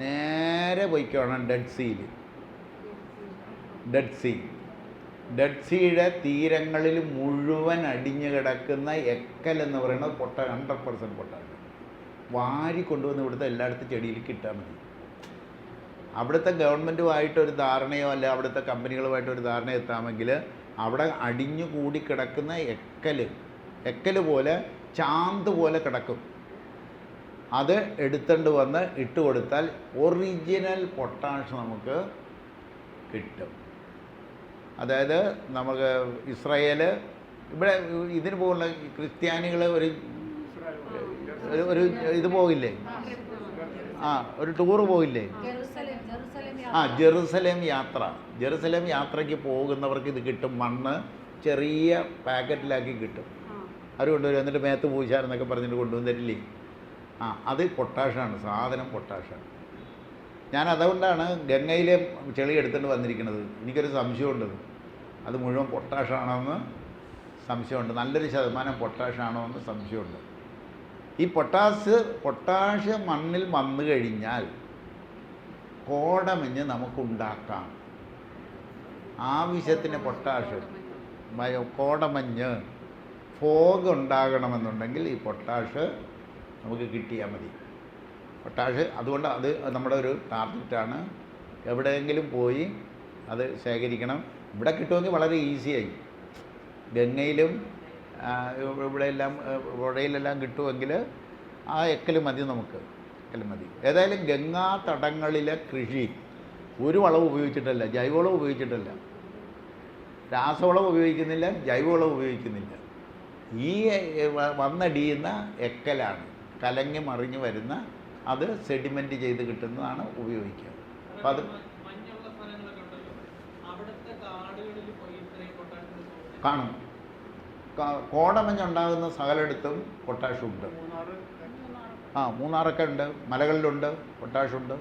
നേരെ പോയിക്കോണം ഡെഡ് സീയുടെ തീരങ്ങളിൽ മുഴുവൻ അടിഞ്ഞു കിടക്കുന്ന എക്കൽ എന്ന് പറയുന്നത് 100% പൊട്ടാണ്. വാരി കൊണ്ടുവന്ന് ഇവിടുത്തെ എല്ലായിടത്തും ചെടിയിലേക്ക് ഇട്ടാൽ മതി. അവിടുത്തെ ഗവൺമെൻറ്റുമായിട്ടൊരു ധാരണയോ അല്ല അവിടുത്തെ കമ്പനികളുമായിട്ടൊരു ധാരണ എത്താമെങ്കിൽ അവിടെ അടിഞ്ഞു കൂടി കിടക്കുന്ന എക്കൽ പോലെ ചാന്ത് പോലെ കിടക്കും. അത് എടുത്തുകൊണ്ട് വന്ന് ഇട്ട് കൊടുത്താൽ ഒറിജിനൽ പൊട്ടാഷ് നമുക്ക് കിട്ടും. അതായത് നമുക്ക് ഇസ്രായേൽ ഇവിടെ ഇതിന് പോകുന്ന ക്രിസ്ത്യാനികൾ ഒരു ഇത് പോകില്ലേ, ഒരു ടൂറ് പോകില്ലേ, ജെറുസലേം യാത്രയ്ക്ക് പോകുന്നവർക്ക് ഇത് കിട്ടും. മണ്ണ് ചെറിയ പാക്കറ്റിലാക്കി കിട്ടും. അവർ കൊണ്ടുവരും. എന്നിട്ട് മേത്ത് പൂശാരെന്നൊക്കെ പറഞ്ഞിട്ട് കൊണ്ടുവന്ന് തരില്ലേ. അത് പൊട്ടാഷാണ്, സാധനം പൊട്ടാഷാണ്. ഞാൻ അതുകൊണ്ടാണ് ഗംഗയിലെ ചെളി എടുത്തുകൊണ്ട് വന്നിരിക്കുന്നത്. എനിക്കൊരു സംശയമുണ്ട്, അത് മുഴുവൻ പൊട്ടാഷാണോ എന്ന് സംശയമുണ്ട്. നല്ലൊരു ശതമാനം പൊട്ടാഷാണോ എന്ന് സംശയമുണ്ട്. ഈ പൊട്ടാഷ് മണ്ണിൽ വന്നു കഴിഞ്ഞാൽ കോടമഞ്ഞ് നമുക്കുണ്ടാക്കാം. ആവശ്യത്തിന് പൊട്ടാഷ്, കോടമഞ്ഞ്, ഫോഗ് ഉണ്ടാകണമെന്നുണ്ടെങ്കിൽ ഈ പൊട്ടാഷ് നമുക്ക് കിട്ടിയാൽ മതി. പൊട്ടാഷ് അതുകൊണ്ട് അത് നമ്മുടെ ഒരു ടാർഗറ്റാണ്. എവിടെയെങ്കിലും പോയി അത് ശേഖരിക്കണം. ഇവിടെ കിട്ടുമെങ്കിൽ വളരെ ഈസിയായി. ഗംഗയിലും ഇവിടെയെല്ലാം പുഴയിലെല്ലാം കിട്ടുമെങ്കിൽ ആ എക്കൽ മതി, നമുക്ക് എക്കൽ മതി. ഏതായാലും ഗംഗാ തടങ്ങളിലെ കൃഷി ഒരു വളവും ഉപയോഗിച്ചിട്ടല്ല, ജൈവവളം ഉപയോഗിച്ചിട്ടല്ല, രാസവളം ഉപയോഗിക്കുന്നില്ല, ജൈവവളം ഉപയോഗിക്കുന്നില്ല. ഈ വന്നടിയുന്ന എക്കലാണ്, കലങ്ങി മറിഞ്ഞ് വരുന്ന, അത് സെഡിമെൻറ്റ് ചെയ്ത് കിട്ടുന്നതാണ് ഉപയോഗിക്കുക. അപ്പം അത് കാണും. കോടമഞ്ഞുണ്ടാകുന്ന സകലയിടത്തും പൊട്ടാഷുണ്ട്. മൂന്നാറൊക്കെ ഉണ്ട്, മലകളിലുണ്ട് പൊട്ടാഷുണ്ട്.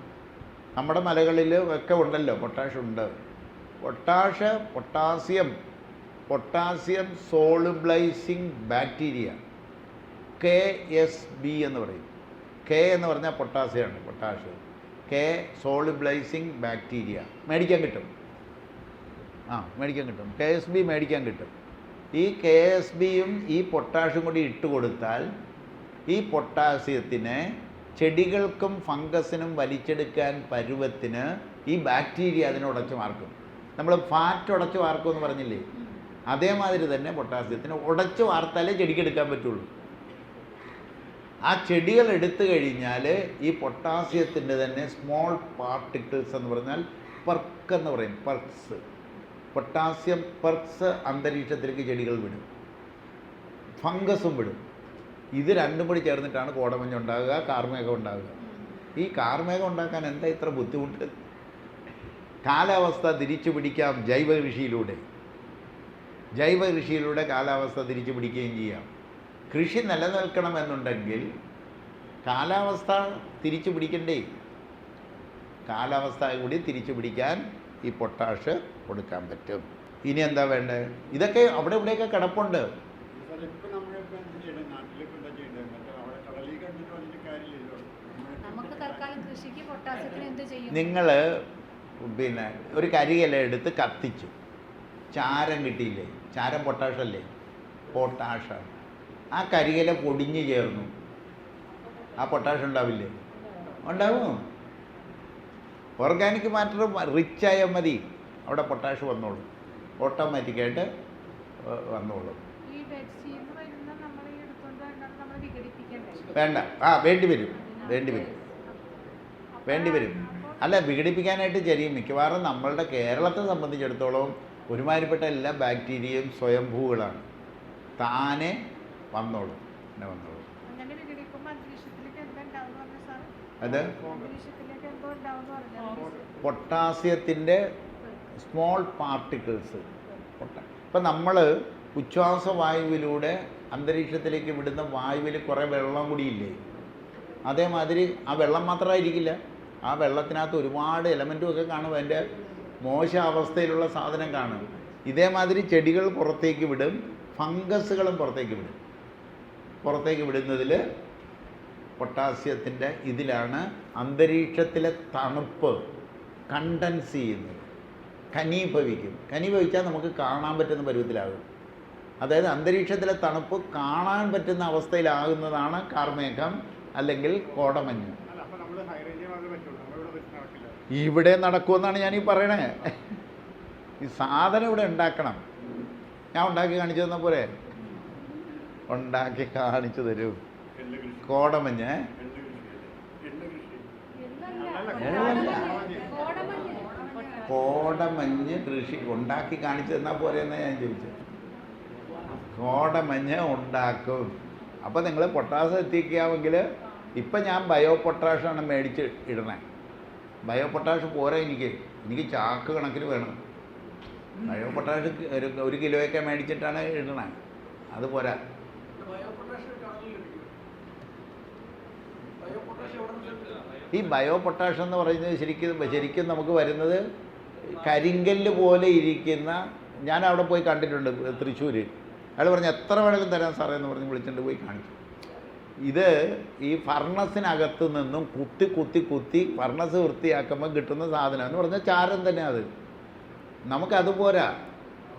നമ്മുടെ മലകളിൽ ഒക്കെ ഉണ്ടല്ലോ പൊട്ടാഷുണ്ട്. പൊട്ടാസ്യം സോളുബിളൈസിങ് ബാക്ടീരിയ, KSB എന്ന് പറയും. K എന്ന് പറഞ്ഞാൽ പൊട്ടാസ്യമാണ്, പൊട്ടാഷ്. സോളുബിളൈസിങ് ബാക്ടീരിയ മേടിക്കാൻ കിട്ടും. KSB മേടിക്കാൻ കിട്ടും. ഈ KSBയും ഈ പൊട്ടാഷും കൂടി ഇട്ട് കൊടുത്താൽ ഈ പൊട്ടാസ്യത്തിനെ ചെടികൾക്കും ഫംഗസിനും വലിച്ചെടുക്കാൻ പരുവത്തിന് ഈ ബാക്ടീരിയ അതിനെ ഉടച്ചു മാർക്കും. നമ്മൾ ഫാറ്റ് ഉടച്ചു വാർക്കും എന്ന് പറഞ്ഞില്ലേ, അതേമാതിരി തന്നെ പൊട്ടാസ്യത്തിന് ഉടച്ചു വാർത്താലേ ചെടിക്ക് എടുക്കാൻ പറ്റുള്ളൂ. ആ ചെടികൾ എടുത്തു കഴിഞ്ഞാൽ ഈ പൊട്ടാസ്യത്തിൻ്റെ തന്നെ സ്മോൾ പാർട്ടിക്കിൾസ് എന്ന് പറഞ്ഞാൽ പെർക്ക് എന്ന് പറയും, പൊട്ടാസ്യം പെർക്സ് അന്തരീക്ഷത്തിലേക്ക് ചെടികൾ വിടും, ഫംഗസും വിടും. ഇത് രണ്ടും കൂടി ചേർന്നിട്ടാണ് കോടമഞ്ഞ് ഉണ്ടാകുക, കാർമേഘം ഉണ്ടാകുക. ഈ കാർമേഘം ഉണ്ടാക്കാൻ എന്താ ഇത്ര ബുദ്ധിമുട്ട്? കാലാവസ്ഥ തിരിച്ചു പിടിക്കാം ജൈവ കൃഷിയിലൂടെ കാലാവസ്ഥ തിരിച്ചു പിടിക്കുകയും ചെയ്യാം. കൃഷി നിലനിൽക്കണമെന്നുണ്ടെങ്കിൽ കാലാവസ്ഥ തിരിച്ചു പിടിക്കണ്ടേ? കാലാവസ്ഥ കൂടി തിരിച്ചു പിടിക്കാൻ ഈ പൊട്ടാഷ് കൊടുക്കാൻ പറ്റും. ഇനി എന്താ വേണ്ടത്? ഇതൊക്കെ അവിടെ ഇവിടെയൊക്കെ കിടപ്പുണ്ട്. നിങ്ങൾ പിന്നെ ഒരു കരിയില എടുത്ത് കത്തിച്ചു, ചാരം കിട്ടിയില്ലേ? ചാരം പൊട്ടാഷല്ലേ? പൊട്ടാഷാണ്. ആ കരിയില പൊടിഞ്ഞു ചേർന്നു, ആ പൊട്ടാഷ് ഉണ്ടാവില്ലേ? ഉണ്ടാവും. ഓർഗാനിക് മാറ്റർ റിച്ചായാൽ മതി, അവിടെ പൊട്ടാഷ് വന്നോളും, ഓട്ടോമാറ്റിക്കായിട്ട് വന്നോളും. വേണ്ട, വേണ്ടി വരും. അല്ല, വിഘടിപ്പിക്കാനായിട്ട് ചെറിയ മിക്കവാറും നമ്മളുടെ കേരളത്തെ സംബന്ധിച്ചിടത്തോളം ഒരുമാതിരിപ്പെട്ട എല്ലാ ബാക്ടീരിയയും സ്വയംഭൂകളാണ്, താനെ വന്നോളും. അത് പൊട്ടാസ്യത്തിൻ്റെ സ്മോൾ പാർട്ടിക്കിൾസ്. ഇപ്പം നമ്മൾ ഉച്ഛ്വാസവായുവിലൂടെ അന്തരീക്ഷത്തിലേക്ക് വിടുന്ന വായുവിൽ കുറേ വെള്ളം കൂടിയില്ലേ? അതേമാതിരി ആ വെള്ളം മാത്രമായിരിക്കില്ല, ആ വെള്ളത്തിനകത്ത് ഒരുപാട് എലമെൻറ്റും ഒക്കെ കാണും, അതിൻ്റെ മോശം അവസ്ഥയിലുള്ള സാധനം കാണും. ഇതേമാതിരി ചെടികൾ പുറത്തേക്ക് വിടും, ഫംഗസുകളും പുറത്തേക്ക് വിടും. പുറത്തേക്ക് വിടുന്നതിൽ പൊട്ടാസ്യത്തിൻ്റെ ഇതിലാണ് അന്തരീക്ഷത്തിലെ തണുപ്പ് കണ്ടൻസ് ചെയ്യുന്നത്, ഘനീഭവിക്കും. ഘനീഭവിച്ചാൽ നമുക്ക് കാണാൻ പറ്റുന്ന പരുവത്തിലാകും. അതായത് അന്തരീക്ഷത്തിലെ തണുപ്പ് കാണാൻ പറ്റുന്ന അവസ്ഥയിലാകുന്നതാണ് കാർമേഘം അല്ലെങ്കിൽ കോടമഞ്ഞ്. ഇവിടെ നടക്കുമെന്നാണ് ഞാനീ പറയണേ. ഈ സാധനം ഇവിടെ ഉണ്ടാക്കണം. ഞാൻ ഉണ്ടാക്കി കാണിച്ചു തന്ന പോലെ ഉണ്ടാക്കി കാണിച്ചു തരൂ. കോടമഞ്ഞ് കോടമഞ്ഞ് കൃഷി ഉണ്ടാക്കി കാണിച്ചു തന്നാൽ പോരെ എന്നാണ് ഞാൻ ചോദിച്ചത്. കോടമഞ്ഞ് ഉണ്ടാക്കും. അപ്പോൾ നിങ്ങൾ പൊട്ടാസ് എത്തിക്കാമെങ്കിൽ ഇപ്പം ഞാൻ ബയോ പൊട്ടാഷാണ് മേടിച്ച് ഇടണേ. ബയോ പൊട്ടാഷ് പോരാ, എനിക്ക് ചാക്ക് കണക്കിന് വേണം. ബയോ പൊട്ടാഷ് ഒരു കിലോയൊക്കെ മേടിച്ചിട്ടാണ് ഇടണേ, അത് പോരാ. ഈ ബയോ പൊട്ടാഷ് എന്ന് പറയുന്നത് ശരിക്കും നമുക്ക് വരുന്നത് കരിങ്കല്ല് പോലെ ഇരിക്കുന്ന, ഞാൻ അവിടെ പോയി കണ്ടിട്ടുണ്ട് തൃശ്ശൂർ. അയാൾ പറഞ്ഞു എത്ര വേണമെങ്കിലും തരാം സാറേ എന്ന് പറഞ്ഞ് വിളിച്ചിട്ട് പോയി കാണിച്ചു. ഇത് ഈ ഫർണസിനകത്ത് നിന്നും കുത്തി ഫർണസ് വൃത്തിയാക്കുമ്പോൾ കിട്ടുന്ന സാധനം എന്ന് പറഞ്ഞാൽ ചാരം തന്നെ. അത് നമുക്കത് പോരാ,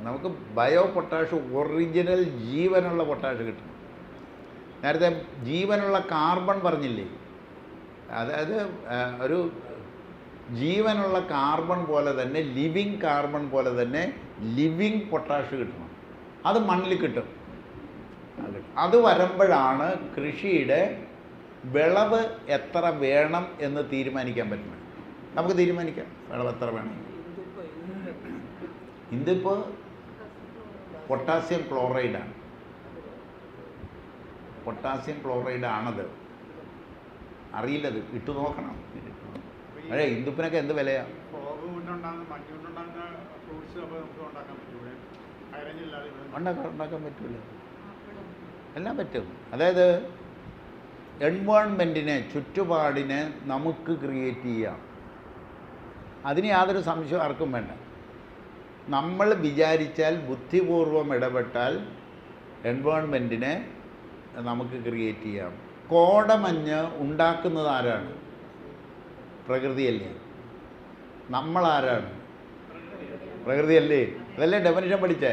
നമുക്ക് ബയോ പൊട്ടാഷ് ഒറിജിനൽ ജീവനുള്ള പൊട്ടാഷ് കിട്ടും. നേരത്തെ ജീവനുള്ള കാർബൺ പറഞ്ഞില്ലേ, അതായത് ഒരു ജീവനുള്ള കാർബൺ പോലെ തന്നെ ലിവിങ് കാർബൺ പോലെ തന്നെ ലിവിങ് പൊട്ടാഷ് കിട്ടണം. അത് മണ്ണിൽ കിട്ടും. അത് വരുമ്പോഴാണ് കൃഷിയുടെ വിളവ് എത്ര വേണം എന്ന് തീരുമാനിക്കാൻ പറ്റുന്നത്. നമുക്ക് തീരുമാനിക്കാം വിളവ് എത്ര വേണം. ഇതിപ്പോൾ പൊട്ടാസ്യം ക്ലോറൈഡാണ്. പൊട്ടാസ്യം ക്ലോറൈഡാണത്. അറിയില്ലത്, ഇട്ടു നോക്കണം. അതെ, ഇന്ദുപ്പിനൊക്കെ എന്ത് വിലയാണ്. ഉണ്ടാക്കാൻ പറ്റൂല, എല്ലാം പറ്റും. അതായത് എൻവയോൺമെൻറ്റിനെ, ചുറ്റുപാടിനെ നമുക്ക് ക്രിയേറ്റ് ചെയ്യാം. അതിന് യാതൊരു സംശയം ആർക്കും വേണ്ട. നമ്മൾ വിചാരിച്ചാൽ, ബുദ്ധിപൂർവം ഇടപെട്ടാൽ എൻവയോൺമെൻറ്റിനെ നമുക്ക് ക്രിയേറ്റ് ചെയ്യാം. കോടമഞ്ഞ് ഉണ്ടാക്കുന്നത് ആരാണ്? പ്രകൃതിയല്ലേ. നമ്മളാരാണ്? പ്രകൃതിയല്ലേ. അതല്ലേ ഡെഫിനിഷൻ പഠിച്ചേ.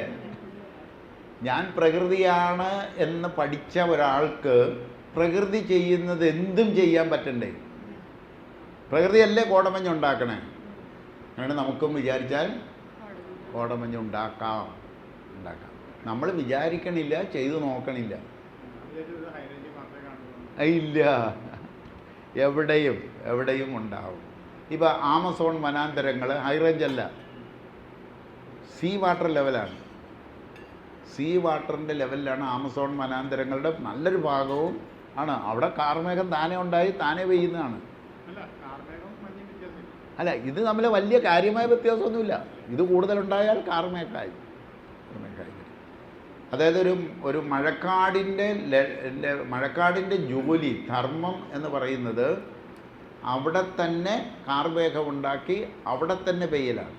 ഞാൻ പ്രകൃതിയാണ് എന്ന് പഠിച്ച ഒരാൾക്ക് പ്രകൃതി ചെയ്യുന്നത് എന്തും ചെയ്യാൻ പറ്റണ്ടേ? പ്രകൃതിയല്ലേ കോടമഞ്ഞ് ഉണ്ടാക്കണേ. അങ്ങനെ നമുക്കും വിചാരിച്ചാൽ കോടമഞ്ഞ് ഉണ്ടാക്കാം. നമ്മൾ വിചാരിക്കണില്ല, ചെയ്തു നോക്കണില്ല. ഇല്ല, എവിടെയും ഉണ്ടാവും. ഇപ്പോൾ ആമസോൺ വനാന്തരങ്ങൾ ഹൈറേഞ്ച് അല്ല, സീ വാട്ടർ ലെവലാണ്. സീ വാട്ടറിൻ്റെ ലെവലിലാണ് ആമസോൺ വനാന്തരങ്ങളുടെ നല്ലൊരു ഭാഗവും ആണ്. അവിടെ കാർമേഘം താനെ ഉണ്ടായി താനെ പെയ്യുന്നതാണ്. അല്ല, ഇത് തമ്മിൽ വലിയ കാര്യമായ വ്യത്യാസമൊന്നുമില്ല. ഇത് കൂടുതലുണ്ടായാൽ കാർമേഘമായി. അതായത് ഒരു മഴക്കാടിൻ്റെ ജോലി, ധർമ്മം എന്ന് പറയുന്നത് അവിടെ തന്നെ കാർമേഘമുണ്ടാക്കി അവിടെ തന്നെ പെയ്യലാണ്.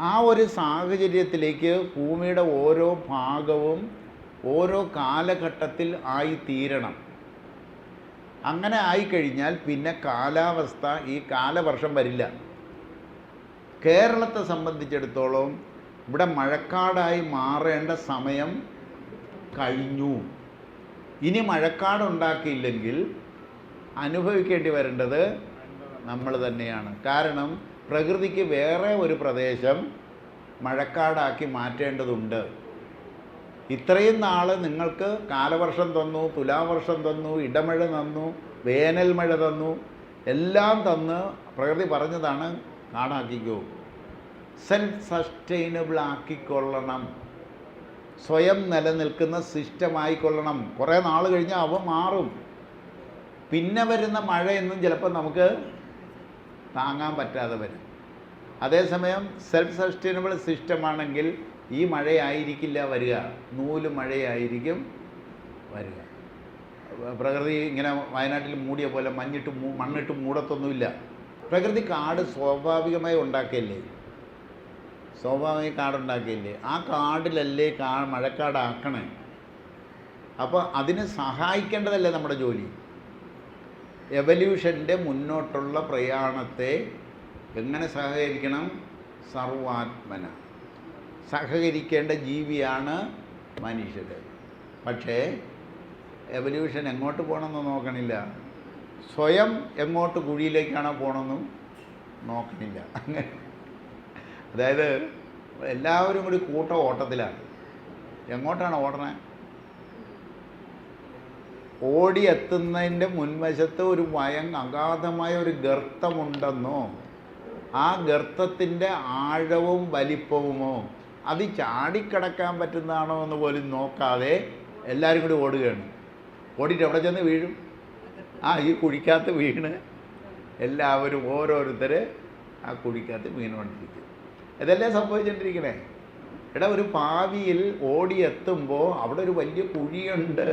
ആ ഒരു സാഹചര്യത്തിലേക്ക് ഭൂമിയുടെ ഓരോ ഭാഗവും ഓരോ കാലഘട്ടത്തിൽ ആയിത്തീരണം. അങ്ങനെ ആയിക്കഴിഞ്ഞാൽ പിന്നെ കാലാവസ്ഥ ഈ കാലവർഷം വരില്ല. കേരളത്തെ സംബന്ധിച്ചിടത്തോളം ഇവിടെ മഴക്കാടായി മാറേണ്ട സമയം കഴിഞ്ഞു. ഇനി മഴക്കാടുണ്ടാക്കിയില്ലെങ്കിൽ അനുഭവിക്കേണ്ടി വരേണ്ടത് നമ്മൾ തന്നെയാണ്. കാരണം പ്രകൃതിക്ക് വേറെ ഒരു പ്രദേശം മഴക്കാടാക്കി മാറ്റേണ്ടതുണ്ട്. ഇത്രയും നാൾ നിങ്ങൾക്ക് കാലവർഷം തന്നു, തുലാവർഷം തന്നു, ഇടമഴ തന്നു, വേനൽ മഴ തന്നു, എല്ലാം തന്ന് പ്രകൃതി പറഞ്ഞതാണ് കാടാക്കിക്കോ, സെൽഫ് സസ്റ്റൈനബിൾ ആക്കിക്കൊള്ളണം, സ്വയം നിലനിൽക്കുന്ന സിസ്റ്റമായിക്കൊള്ളണം. കുറേ നാൾ കഴിഞ്ഞാൽ അവ മാറും. പിന്നെ വരുന്ന മഴയൊന്നും ചിലപ്പോൾ നമുക്ക് താങ്ങാൻ പറ്റാതെ വരും. അതേസമയം സെൽഫ് സസ്റ്റൈനബിൾ സിസ്റ്റമാണെങ്കിൽ ഈ മഴയായിരിക്കില്ല വരിക, നൂല് മഴയായിരിക്കും വരിക. പ്രകൃതി ഇങ്ങനെ വയനാട്ടിൽ മൂടിയ പോലെ മണ്ണിട്ട് മൂടത്തൊന്നുമില്ല. പ്രകൃതി കാട് സ്വാഭാവികമായി ഉണ്ടാക്കിയല്ലേ, സ്വാഭാവിക കാടുണ്ടാക്കിയില്ലേ. ആ കാടിലല്ലേ മഴക്കാടാക്കണേ. അപ്പോൾ അതിനെ സഹായിക്കേണ്ടതല്ലേ നമ്മുടെ ജോലി. എവല്യൂഷൻ്റെ മുന്നോട്ടുള്ള പ്രയാണത്തെ എങ്ങനെ സഹകരിക്കണം? സർവാത്മന സഹകരിക്കേണ്ട ജീവിയാണ് മനുഷ്യർ. പക്ഷേ എവല്യൂഷൻ എങ്ങോട്ട് പോകണമെന്ന് നോക്കണില്ല, സ്വയം എങ്ങോട്ട് കുഴിയിലേക്കാണോ പോകണമെന്നും നോക്കണില്ല. അങ്ങനെ അതായത് എല്ലാവരും കൂടി കൂട്ട ഓട്ടത്തിലാണ്. എങ്ങോട്ടാണ് ഓടണേ? ഓടിയെത്തുന്നതിൻ്റെ മുൻവശത്ത് ഒരു അഗാധമായ ഒരു ഗർത്തമുണ്ടെന്നോ ആ ഗർത്തത്തിൻ്റെ ആഴവും വലിപ്പവുമോ അത് ചാടിക്കടക്കാൻ പറ്റുന്നതാണോ എന്ന് പോലും നോക്കാതെ എല്ലാവരും കൂടി ഓടുകയാണ്. ഓടിയിട്ട് എവിടെ ചെന്ന് വീഴും? ഈ കുഴിക്കകത്ത് വീണ് എല്ലാവരും ഓരോരുത്തർ ആ കുഴിക്കകത്ത് വീണുകൊണ്ടിരിക്കും. ഇതല്ലേ സംഭവിച്ചുകൊണ്ടിരിക്കണേ? ഒരു പാവിയിൽ ഓടിയെത്തുമ്പോൾ അവിടെ ഒരു വലിയ കുഴിയുണ്ട്.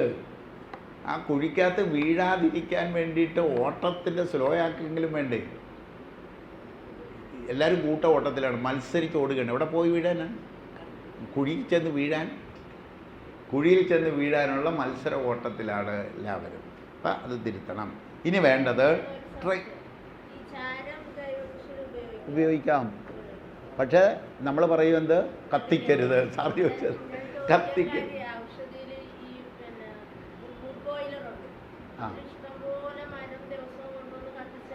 ആ കുഴിക്കകത്ത് വീഴാതിരിക്കാൻ വേണ്ടിയിട്ട് ഓട്ടത്തിൻ്റെ സ്ലോ ആക്കെങ്കിലും വേണ്ടേ? എല്ലാവരും കൂട്ട ഓട്ടത്തിലാണ്, മത്സരിച്ച് ഓടുകയാണ്. എവിടെ പോയി വീഴാനാണ്? കുഴിയിൽ ചെന്ന് വീഴാനുള്ള മത്സര ഓട്ടത്തിലാണ് എല്ലാവരും. അപ്പം അത് തിരുത്തണം. ഇനി വേണ്ടത് ഉപയോഗിക്കാം. പക്ഷേ നമ്മൾ പറയുന്നത് കത്തിക്കരുത്. സാർ ചോദിച്ചത് കത്തിക്കരുത്.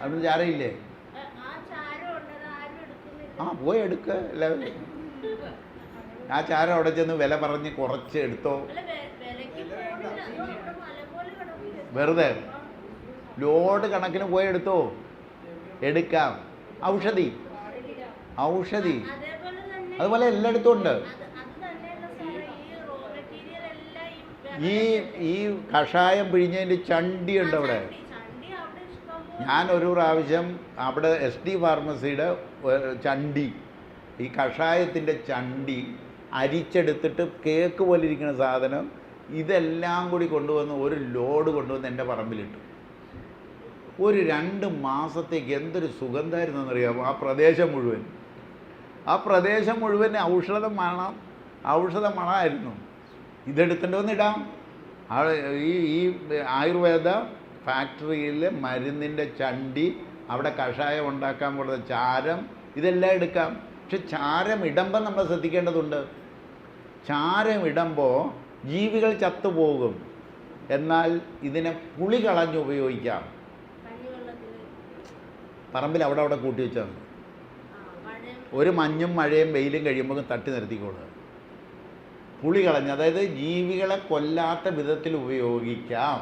അതിന് ചാരയില്ലേ? പോയി എടുക്കുക എല്ലാവരും. ആ ചാരം അവിടെ ചെന്ന് വില പറഞ്ഞ് കുറച്ച് എടുത്തോ. വെറുതെ ലോഡ് കണക്കിന് പോയി എടുത്തോ. എടുക്കാം. ഔഷധി അതുപോലെ എല്ലായിടത്തും ഉണ്ട്. ഈ കഷായം പിഴിഞ്ഞതിൻ്റെ ചണ്ടി ഉണ്ട് അവിടെ. ഞാനൊരു പ്രാവശ്യം അവിടെ SD ഫാർമസിയുടെ ചണ്ടി, ഈ കഷായത്തിൻ്റെ ചണ്ടി അരിച്ചെടുത്തിട്ട് കേക്ക് പോലെ ഇരിക്കുന്ന സാധനം ഇതെല്ലാം കൂടി കൊണ്ടുവന്ന് ഒരു ലോഡ് കൊണ്ടുവന്ന് എൻ്റെ പറമ്പിലിട്ടു. ഒരു 2 മാസത്തേക്ക് എന്തൊരു സുഗന്ധമായിരുന്നു എന്നറിയാമോ? ആ പ്രദേശം മുഴുവൻ ഔഷധ മണമായിരുന്നു. ഇതെടുത്തിട്ട് വന്നിടാം. ഈ ആയുർവേദ ഫാക്ടറിയിൽ മരുന്നിൻ്റെ ചണ്ടി, അവിടെ കഷായം ഉണ്ടാക്കാൻ പോകുന്ന ചാരം, ഇതെല്ലാം എടുക്കാം. പക്ഷെ ചാരം ഇടുമ്പോൾ നമ്മൾ ശ്രദ്ധിക്കേണ്ടതുണ്ട്. ചാരം ഇടുമ്പോൾ ജീവികൾ ചത്തുപോകും. എന്നാൽ ഇതിനെ പുളി കളഞ്ഞ് ഉപയോഗിക്കാം. പറമ്പിൽ അവിടെ കൂട്ടി വെച്ചാൽ ഒരു മഞ്ഞും മഴയും വെയിലും കഴിയുമ്പോൾ തട്ടി നിർത്തിക്കോളുക. പുളി കളഞ്ഞ്, അതായത് ജീവികളെ കൊല്ലാത്ത വിധത്തിൽ ഉപയോഗിക്കാം.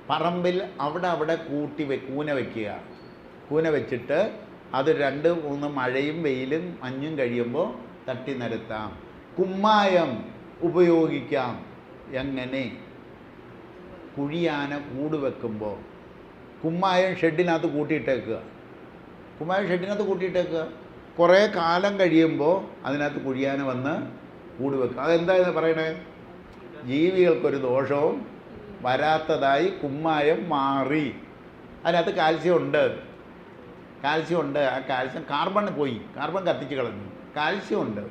പറമ്പിൽ അവിടെ കൂന വെച്ചിട്ട് അത് 2-3 മഴയും വെയിലും മഞ്ഞും കഴിയുമ്പോൾ തട്ടി നിരത്താം. കുമ്മായം ഉപയോഗിക്കാം. എങ്ങനെ? കുഴിയാന കൂട് വെക്കുമ്പോൾ കുമ്മായം ഷെഡിനകത്ത് കൂട്ടിയിട്ടേക്കുക. കുറേ കാലം കഴിയുമ്പോൾ അതിനകത്ത് കുഴിയാന വന്ന് കൂട് വെക്കുക. അതെന്താ പറയണേ? ജീവികൾക്കൊരു ദോഷവും വരാത്തതായി കുമ്മായം മാറി. അതിനകത്ത് കാൽസ്യം ഉണ്ട്. ആ കാൽസ്യം കാർബൺ കത്തിച്ച് കളഞ്ഞു. കാൽസ്യം ഉണ്ട്.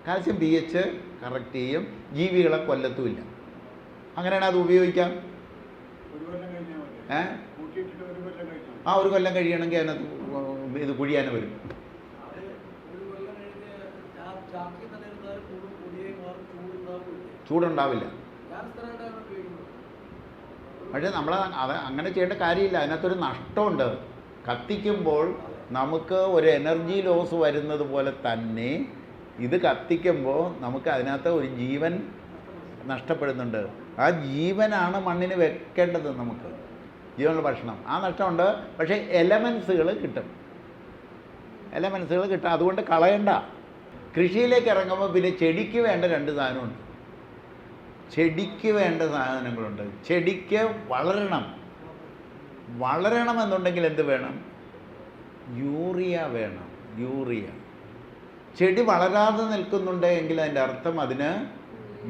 കാൽസ്യം pH കറക്റ്റ് ചെയ്യും. ജീവികളെ കൊല്ലത്തുമില്ല. അങ്ങനെയാണ് അത് ഉപയോഗിക്കാം. ഒരു കൊല്ലം കഴിയണമെങ്കിൽ അതിനകത്ത് ഇത് കുഴിയാന വരും. ചൂടുണ്ടാവില്ല. പക്ഷേ നമ്മൾ അങ്ങനെ ചെയ്യേണ്ട കാര്യമില്ല. അതിനകത്തൊരു നഷ്ടമുണ്ട്. കത്തിക്കുമ്പോൾ നമുക്ക് ഒരു എനർജി ലോസ് വരുന്നത് പോലെ തന്നെ ഇത് കത്തിക്കുമ്പോൾ നമുക്ക് അതിനകത്ത് ഒരു ജീവൻ നഷ്ടപ്പെടുന്നുണ്ട്. ആ ജീവനാണ് മണ്ണിന് വെക്കേണ്ടത്. നമുക്ക് ജീവനുള്ള ഭക്ഷണം. ആ നഷ്ടമുണ്ട്. പക്ഷേ എലമെൻസുകൾ കിട്ടും. അതുകൊണ്ട് കളയണ്ട. കൃഷിയിലേക്ക് ഇറങ്ങുമ്പോൾ പിന്നെ ചെടിക്ക് വേണ്ട 2 സാധനമുണ്ട്. സാധനങ്ങളുണ്ട്. ചെടിക്ക് വളരണം എന്നുണ്ടെങ്കിൽ എന്ത് വേണം? യൂറിയ വേണം. ചെടി വളരാതെ നിൽക്കുന്നുണ്ടെങ്കിൽ അതിൻ്റെ അർത്ഥം അതിന്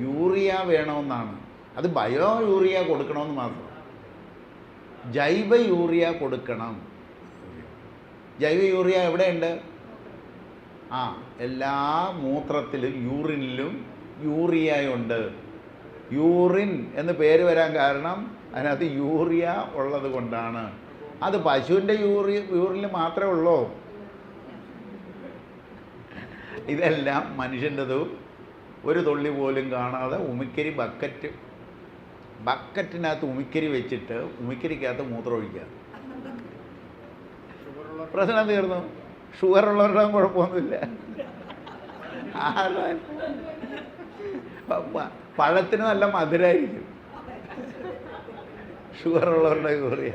യൂറിയ വേണമെന്നാണ്. അത് ബയോ യൂറിയ കൊടുക്കണമെന്ന് മാത്രം. ജൈവ യൂറിയ കൊടുക്കണം. ജൈവ യൂറിയ എവിടെയുണ്ട്? എല്ലാ മൂത്രത്തിലും യൂറിനിലും യൂറിയയുണ്ട്. യൂറിൻ എന്ന് പേര് വരാൻ കാരണം അതിനകത്ത് യൂറിയ ഉള്ളത് കൊണ്ടാണ്. അത് പശുവിൻ്റെ യൂറിനിൽ മാത്രമേ ഉള്ളൂ. ഇതെല്ലാം മനുഷ്യൻ്റെതും ഒരു തുള്ളി പോലും കാണാതെ ഉമിക്കരി ബക്കറ്റിനകത്ത് ഉമിക്കരി വെച്ചിട്ട് ഉമിക്കരിക്കകത്ത് മൂത്രം ഒഴിക്കുക. പ്രശ്നം തീർന്നു. ഷുഗർ ഉള്ളവരുടെ കുഴപ്പമൊന്നുമില്ല. പഴത്തിന് നല്ല മധുരമായിരിക്കും. ഷുഗറുള്ളവരുടെ യൂറിയ.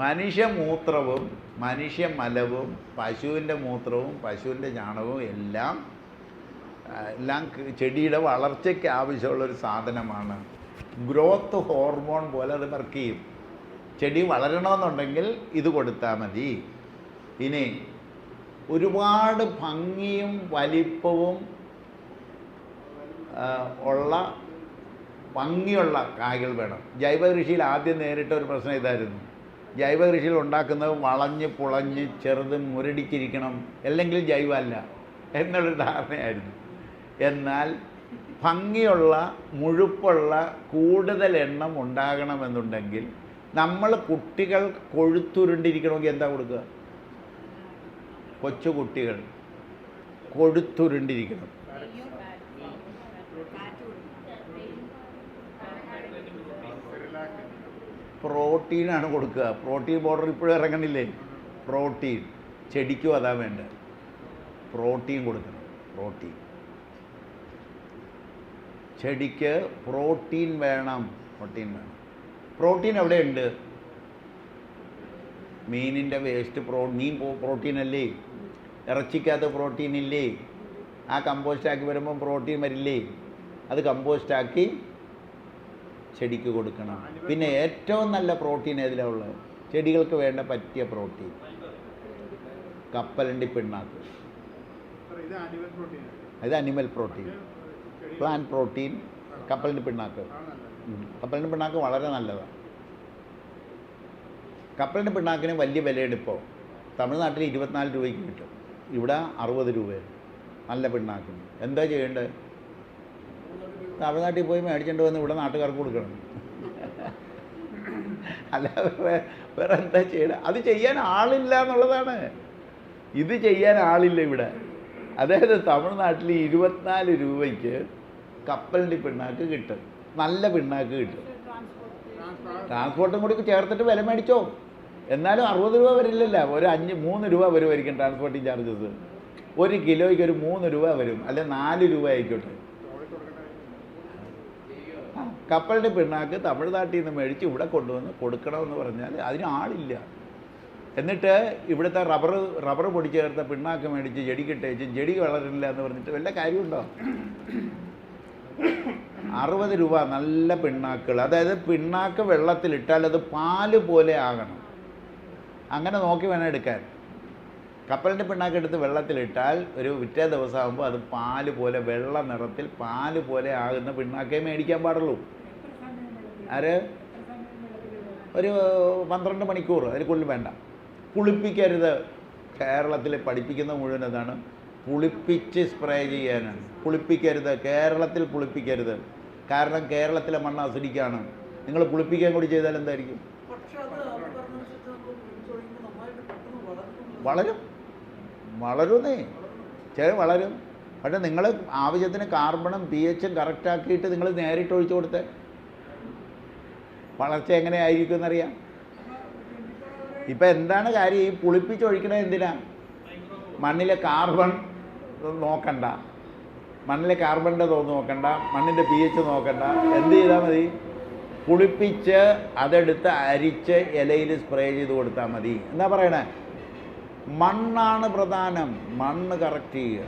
മനുഷ്യമൂത്രവും മനുഷ്യമലവും പശുവിൻ്റെ മൂത്രവും പശുവിൻ്റെ ചാണകവും എല്ലാം ചെടിയുടെ വളർച്ചയ്ക്ക് ആവശ്യമുള്ളൊരു സാധനമാണ്. ഗ്രോത്ത് ഹോർമോൺ പോലെ അത് വർക്ക് ചെയ്യും. ചെടി വളരണമെന്നുണ്ടെങ്കിൽ ഇത് കൊടുത്താൽ മതി. ഇനി ഒരുപാട് ഭംഗിയും വലിപ്പവും ഭംഗിയുള്ള കായ്കൾ വേണം. ജൈവ കൃഷിയിൽ ആദ്യം നേരിട്ട ഒരു പ്രശ്നം ഇതായിരുന്നു. ജൈവ കൃഷിയിൽ ഉണ്ടാക്കുന്നത് വളഞ്ഞ് പുളഞ്ഞ് ചെറുത് മുരടിച്ചിരിക്കണം, അല്ലെങ്കിൽ ജൈവമല്ല എന്നുള്ളൊരു ധാരണയായിരുന്നു. എന്നാൽ ഭംഗിയുള്ള മുഴുപ്പുള്ള കൂടുതൽ എണ്ണം ഉണ്ടാകണമെന്നുണ്ടെങ്കിൽ നമ്മൾ കുട്ടികൾ കൊഴുത്തുരുണ്ടിരിക്കണമെങ്കിൽ എന്താ കൊടുക്കുക? കൊച്ചു കുട്ടികൾ കൊഴുത്തുരുണ്ടിരിക്കണം. പ്രോട്ടീനാണ് കൊടുക്കുക. പ്രോട്ടീൻ പൗഡർ ഇപ്പോഴും ഇറങ്ങുന്നില്ലേ? പ്രോട്ടീൻ ചെടിക്കും അതാ വേണ്ടത്. പ്രോട്ടീൻ കൊടുക്കണം. ചെടിക്ക് പ്രോട്ടീൻ വേണം. പ്രോട്ടീൻ എവിടെയുണ്ട്? മീനിൻ്റെ വേസ്റ്റ് മീൻ പ്രോട്ടീനല്ലേ? ഇറച്ചിക്കകത്ത് പ്രോട്ടീൻ ഇല്ലേ? ആ കമ്പോസ്റ്റാക്കി വരുമ്പം പ്രോട്ടീൻ വരില്ലേ? അത് കമ്പോസ്റ്റാക്കി ചെടിക്ക് കൊടുക്കണം. പിന്നെ ഏറ്റവും നല്ല പ്രോട്ടീൻ ഏതിലാണ് ഉള്ളത്? ചെടികൾക്ക് വേണ്ട പറ്റിയ പ്രോട്ടീൻ കപ്പലണ്ടി പിണ്ണാക്ക്. ഇത് അനിമൽ പ്രോട്ടീൻ. പ്ലാന്റ് പ്രോട്ടീൻ കപ്പലണ്ടി പിണ്ണാക്ക്. കപ്പലണ്ടി പിണ്ണാക്ക് വളരെ നല്ലതാണ്. കപ്പലണ്ടി പിണ്ണാക്കിന് വലിയ വിലയാണ്. ഇപ്പോൾ തമിഴ്നാട്ടിൽ 24 രൂപയ്ക്ക് കിട്ടും, ഇവിടെ 60 രൂപയാണ് നല്ല പിണ്ണാക്കിന്. എന്താ ചെയ്യേണ്ടത്? തമിഴ്നാട്ടിൽ പോയി മേടിച്ചിട്ട് വന്ന് ഇവിടെ നാട്ടുകാർക്ക് കൊടുക്കണം. അല്ലാതെ വേറെ എന്താ ചെയ്യണം? അത് ചെയ്യാൻ ആളില്ല എന്നുള്ളതാണ്. ഇത് ചെയ്യാൻ ആളില്ല ഇവിടെ. അതായത് തമിഴ്നാട്ടിൽ 24 രൂപയ്ക്ക് കപ്പലിൻ്റെ പിണ്ണാക്ക് കിട്ടും, നല്ല പിണ്ണാക്ക് കിട്ടും. ട്രാൻസ്പോർട്ടും കൂടി ചേർത്തിട്ട് വില മേടിച്ചോ. എന്നാലും 60 രൂപ വരില്ലല്ലോ. ഒരു 3 രൂപ വരുമായിരിക്കും ട്രാൻസ്പോർട്ടിങ് ചാർജസ്. 1 കിലോയ്ക്ക് ഒരു 3 രൂപ വരും, അല്ലെ 4 രൂപ ആയിക്കോട്ടെ. കപ്പലിൻ്റെ പിണ്ണാക്ക് തമിഴ്നാട്ടിൽ നിന്ന് മേടിച്ച് ഇവിടെ കൊണ്ടുവന്ന് കൊടുക്കണമെന്ന് പറഞ്ഞാൽ അതിന് ആളില്ല. എന്നിട്ട് ഇവിടുത്തെ റബ്ബർ പൊടി ചേർത്ത പിണ്ണാക്ക് മേടിച്ച് ചെടിക്കിട്ടേച്ച് ചെടി വളരില്ല എന്ന് പറഞ്ഞിട്ട് വല്ല കാര്യമുണ്ടോ? 60 രൂപ നല്ല പിണ്ണാക്കുകൾ. അതായത് പിണ്ണാക്ക് വെള്ളത്തിലിട്ടാൽ അത് പാല് പോലെ ആകണം. അങ്ങനെ നോക്കി വേണം എടുക്കാൻ. കപ്പലിൻ്റെ പിണ്ണാക്ക് എടുത്ത് വെള്ളത്തിലിട്ടാൽ ഒരു പിറ്റേ ദിവസമാകുമ്പോൾ അത് പാല് പോലെ, വെള്ള നിറത്തിൽ പാല് പോലെ ആകുന്ന പിണ്ണാക്കേ മേടിക്കാൻ പാടുള്ളൂ. ഒരു 12 മണിക്കൂർ, അതിൽ കൂടുതൽ വേണ്ട. പുളിപ്പിക്കരുത്. കേരളത്തിൽ പഠിപ്പിക്കുന്ന മുഴുവൻ അതാണ്, പുളിപ്പിച്ച് സ്പ്രേ ചെയ്യാനാണ്. പുളിപ്പിക്കരുത്, കേരളത്തിൽ പുളിപ്പിക്കരുത്. കാരണം കേരളത്തിലെ മണ്ണ് അസിഡിക്കാണ്. നിങ്ങൾ പുളിപ്പിക്കാൻ കൂടി ചെയ്താൽ എന്തായിരിക്കും? വളരുന്നേ, വളരും. പക്ഷേ നിങ്ങൾ ആവശ്യത്തിന് കാർബണും pH-ഉം കറക്റ്റാക്കിയിട്ട് നിങ്ങൾ നേരിട്ട് ഒഴിച്ചു കൊടുത്തേ വളർച്ച എങ്ങനെയായിരിക്കും എന്നറിയാം. ഇപ്പം എന്താണ് കാര്യം? ഈ പുളിപ്പിച്ചൊഴിക്കണത് എന്തിനാ? മണ്ണിലെ കാർബൺ നോക്കണ്ട, മണ്ണിലെ കാർബണിൻ്റെ തോന്ന് നോക്കണ്ട, മണ്ണിൻ്റെ pH നോക്കണ്ട. എന്ത് ചെയ്താൽ മതി? പുളിപ്പിച്ച് അതെടുത്ത് അരിച്ച് ഇലയിൽ സ്പ്രേ ചെയ്ത് കൊടുത്താൽ മതി. എന്താ പറയണേ? മണ്ണാണ് പ്രധാനം. മണ്ണ് കറക്റ്റ് ചെയ്യുക.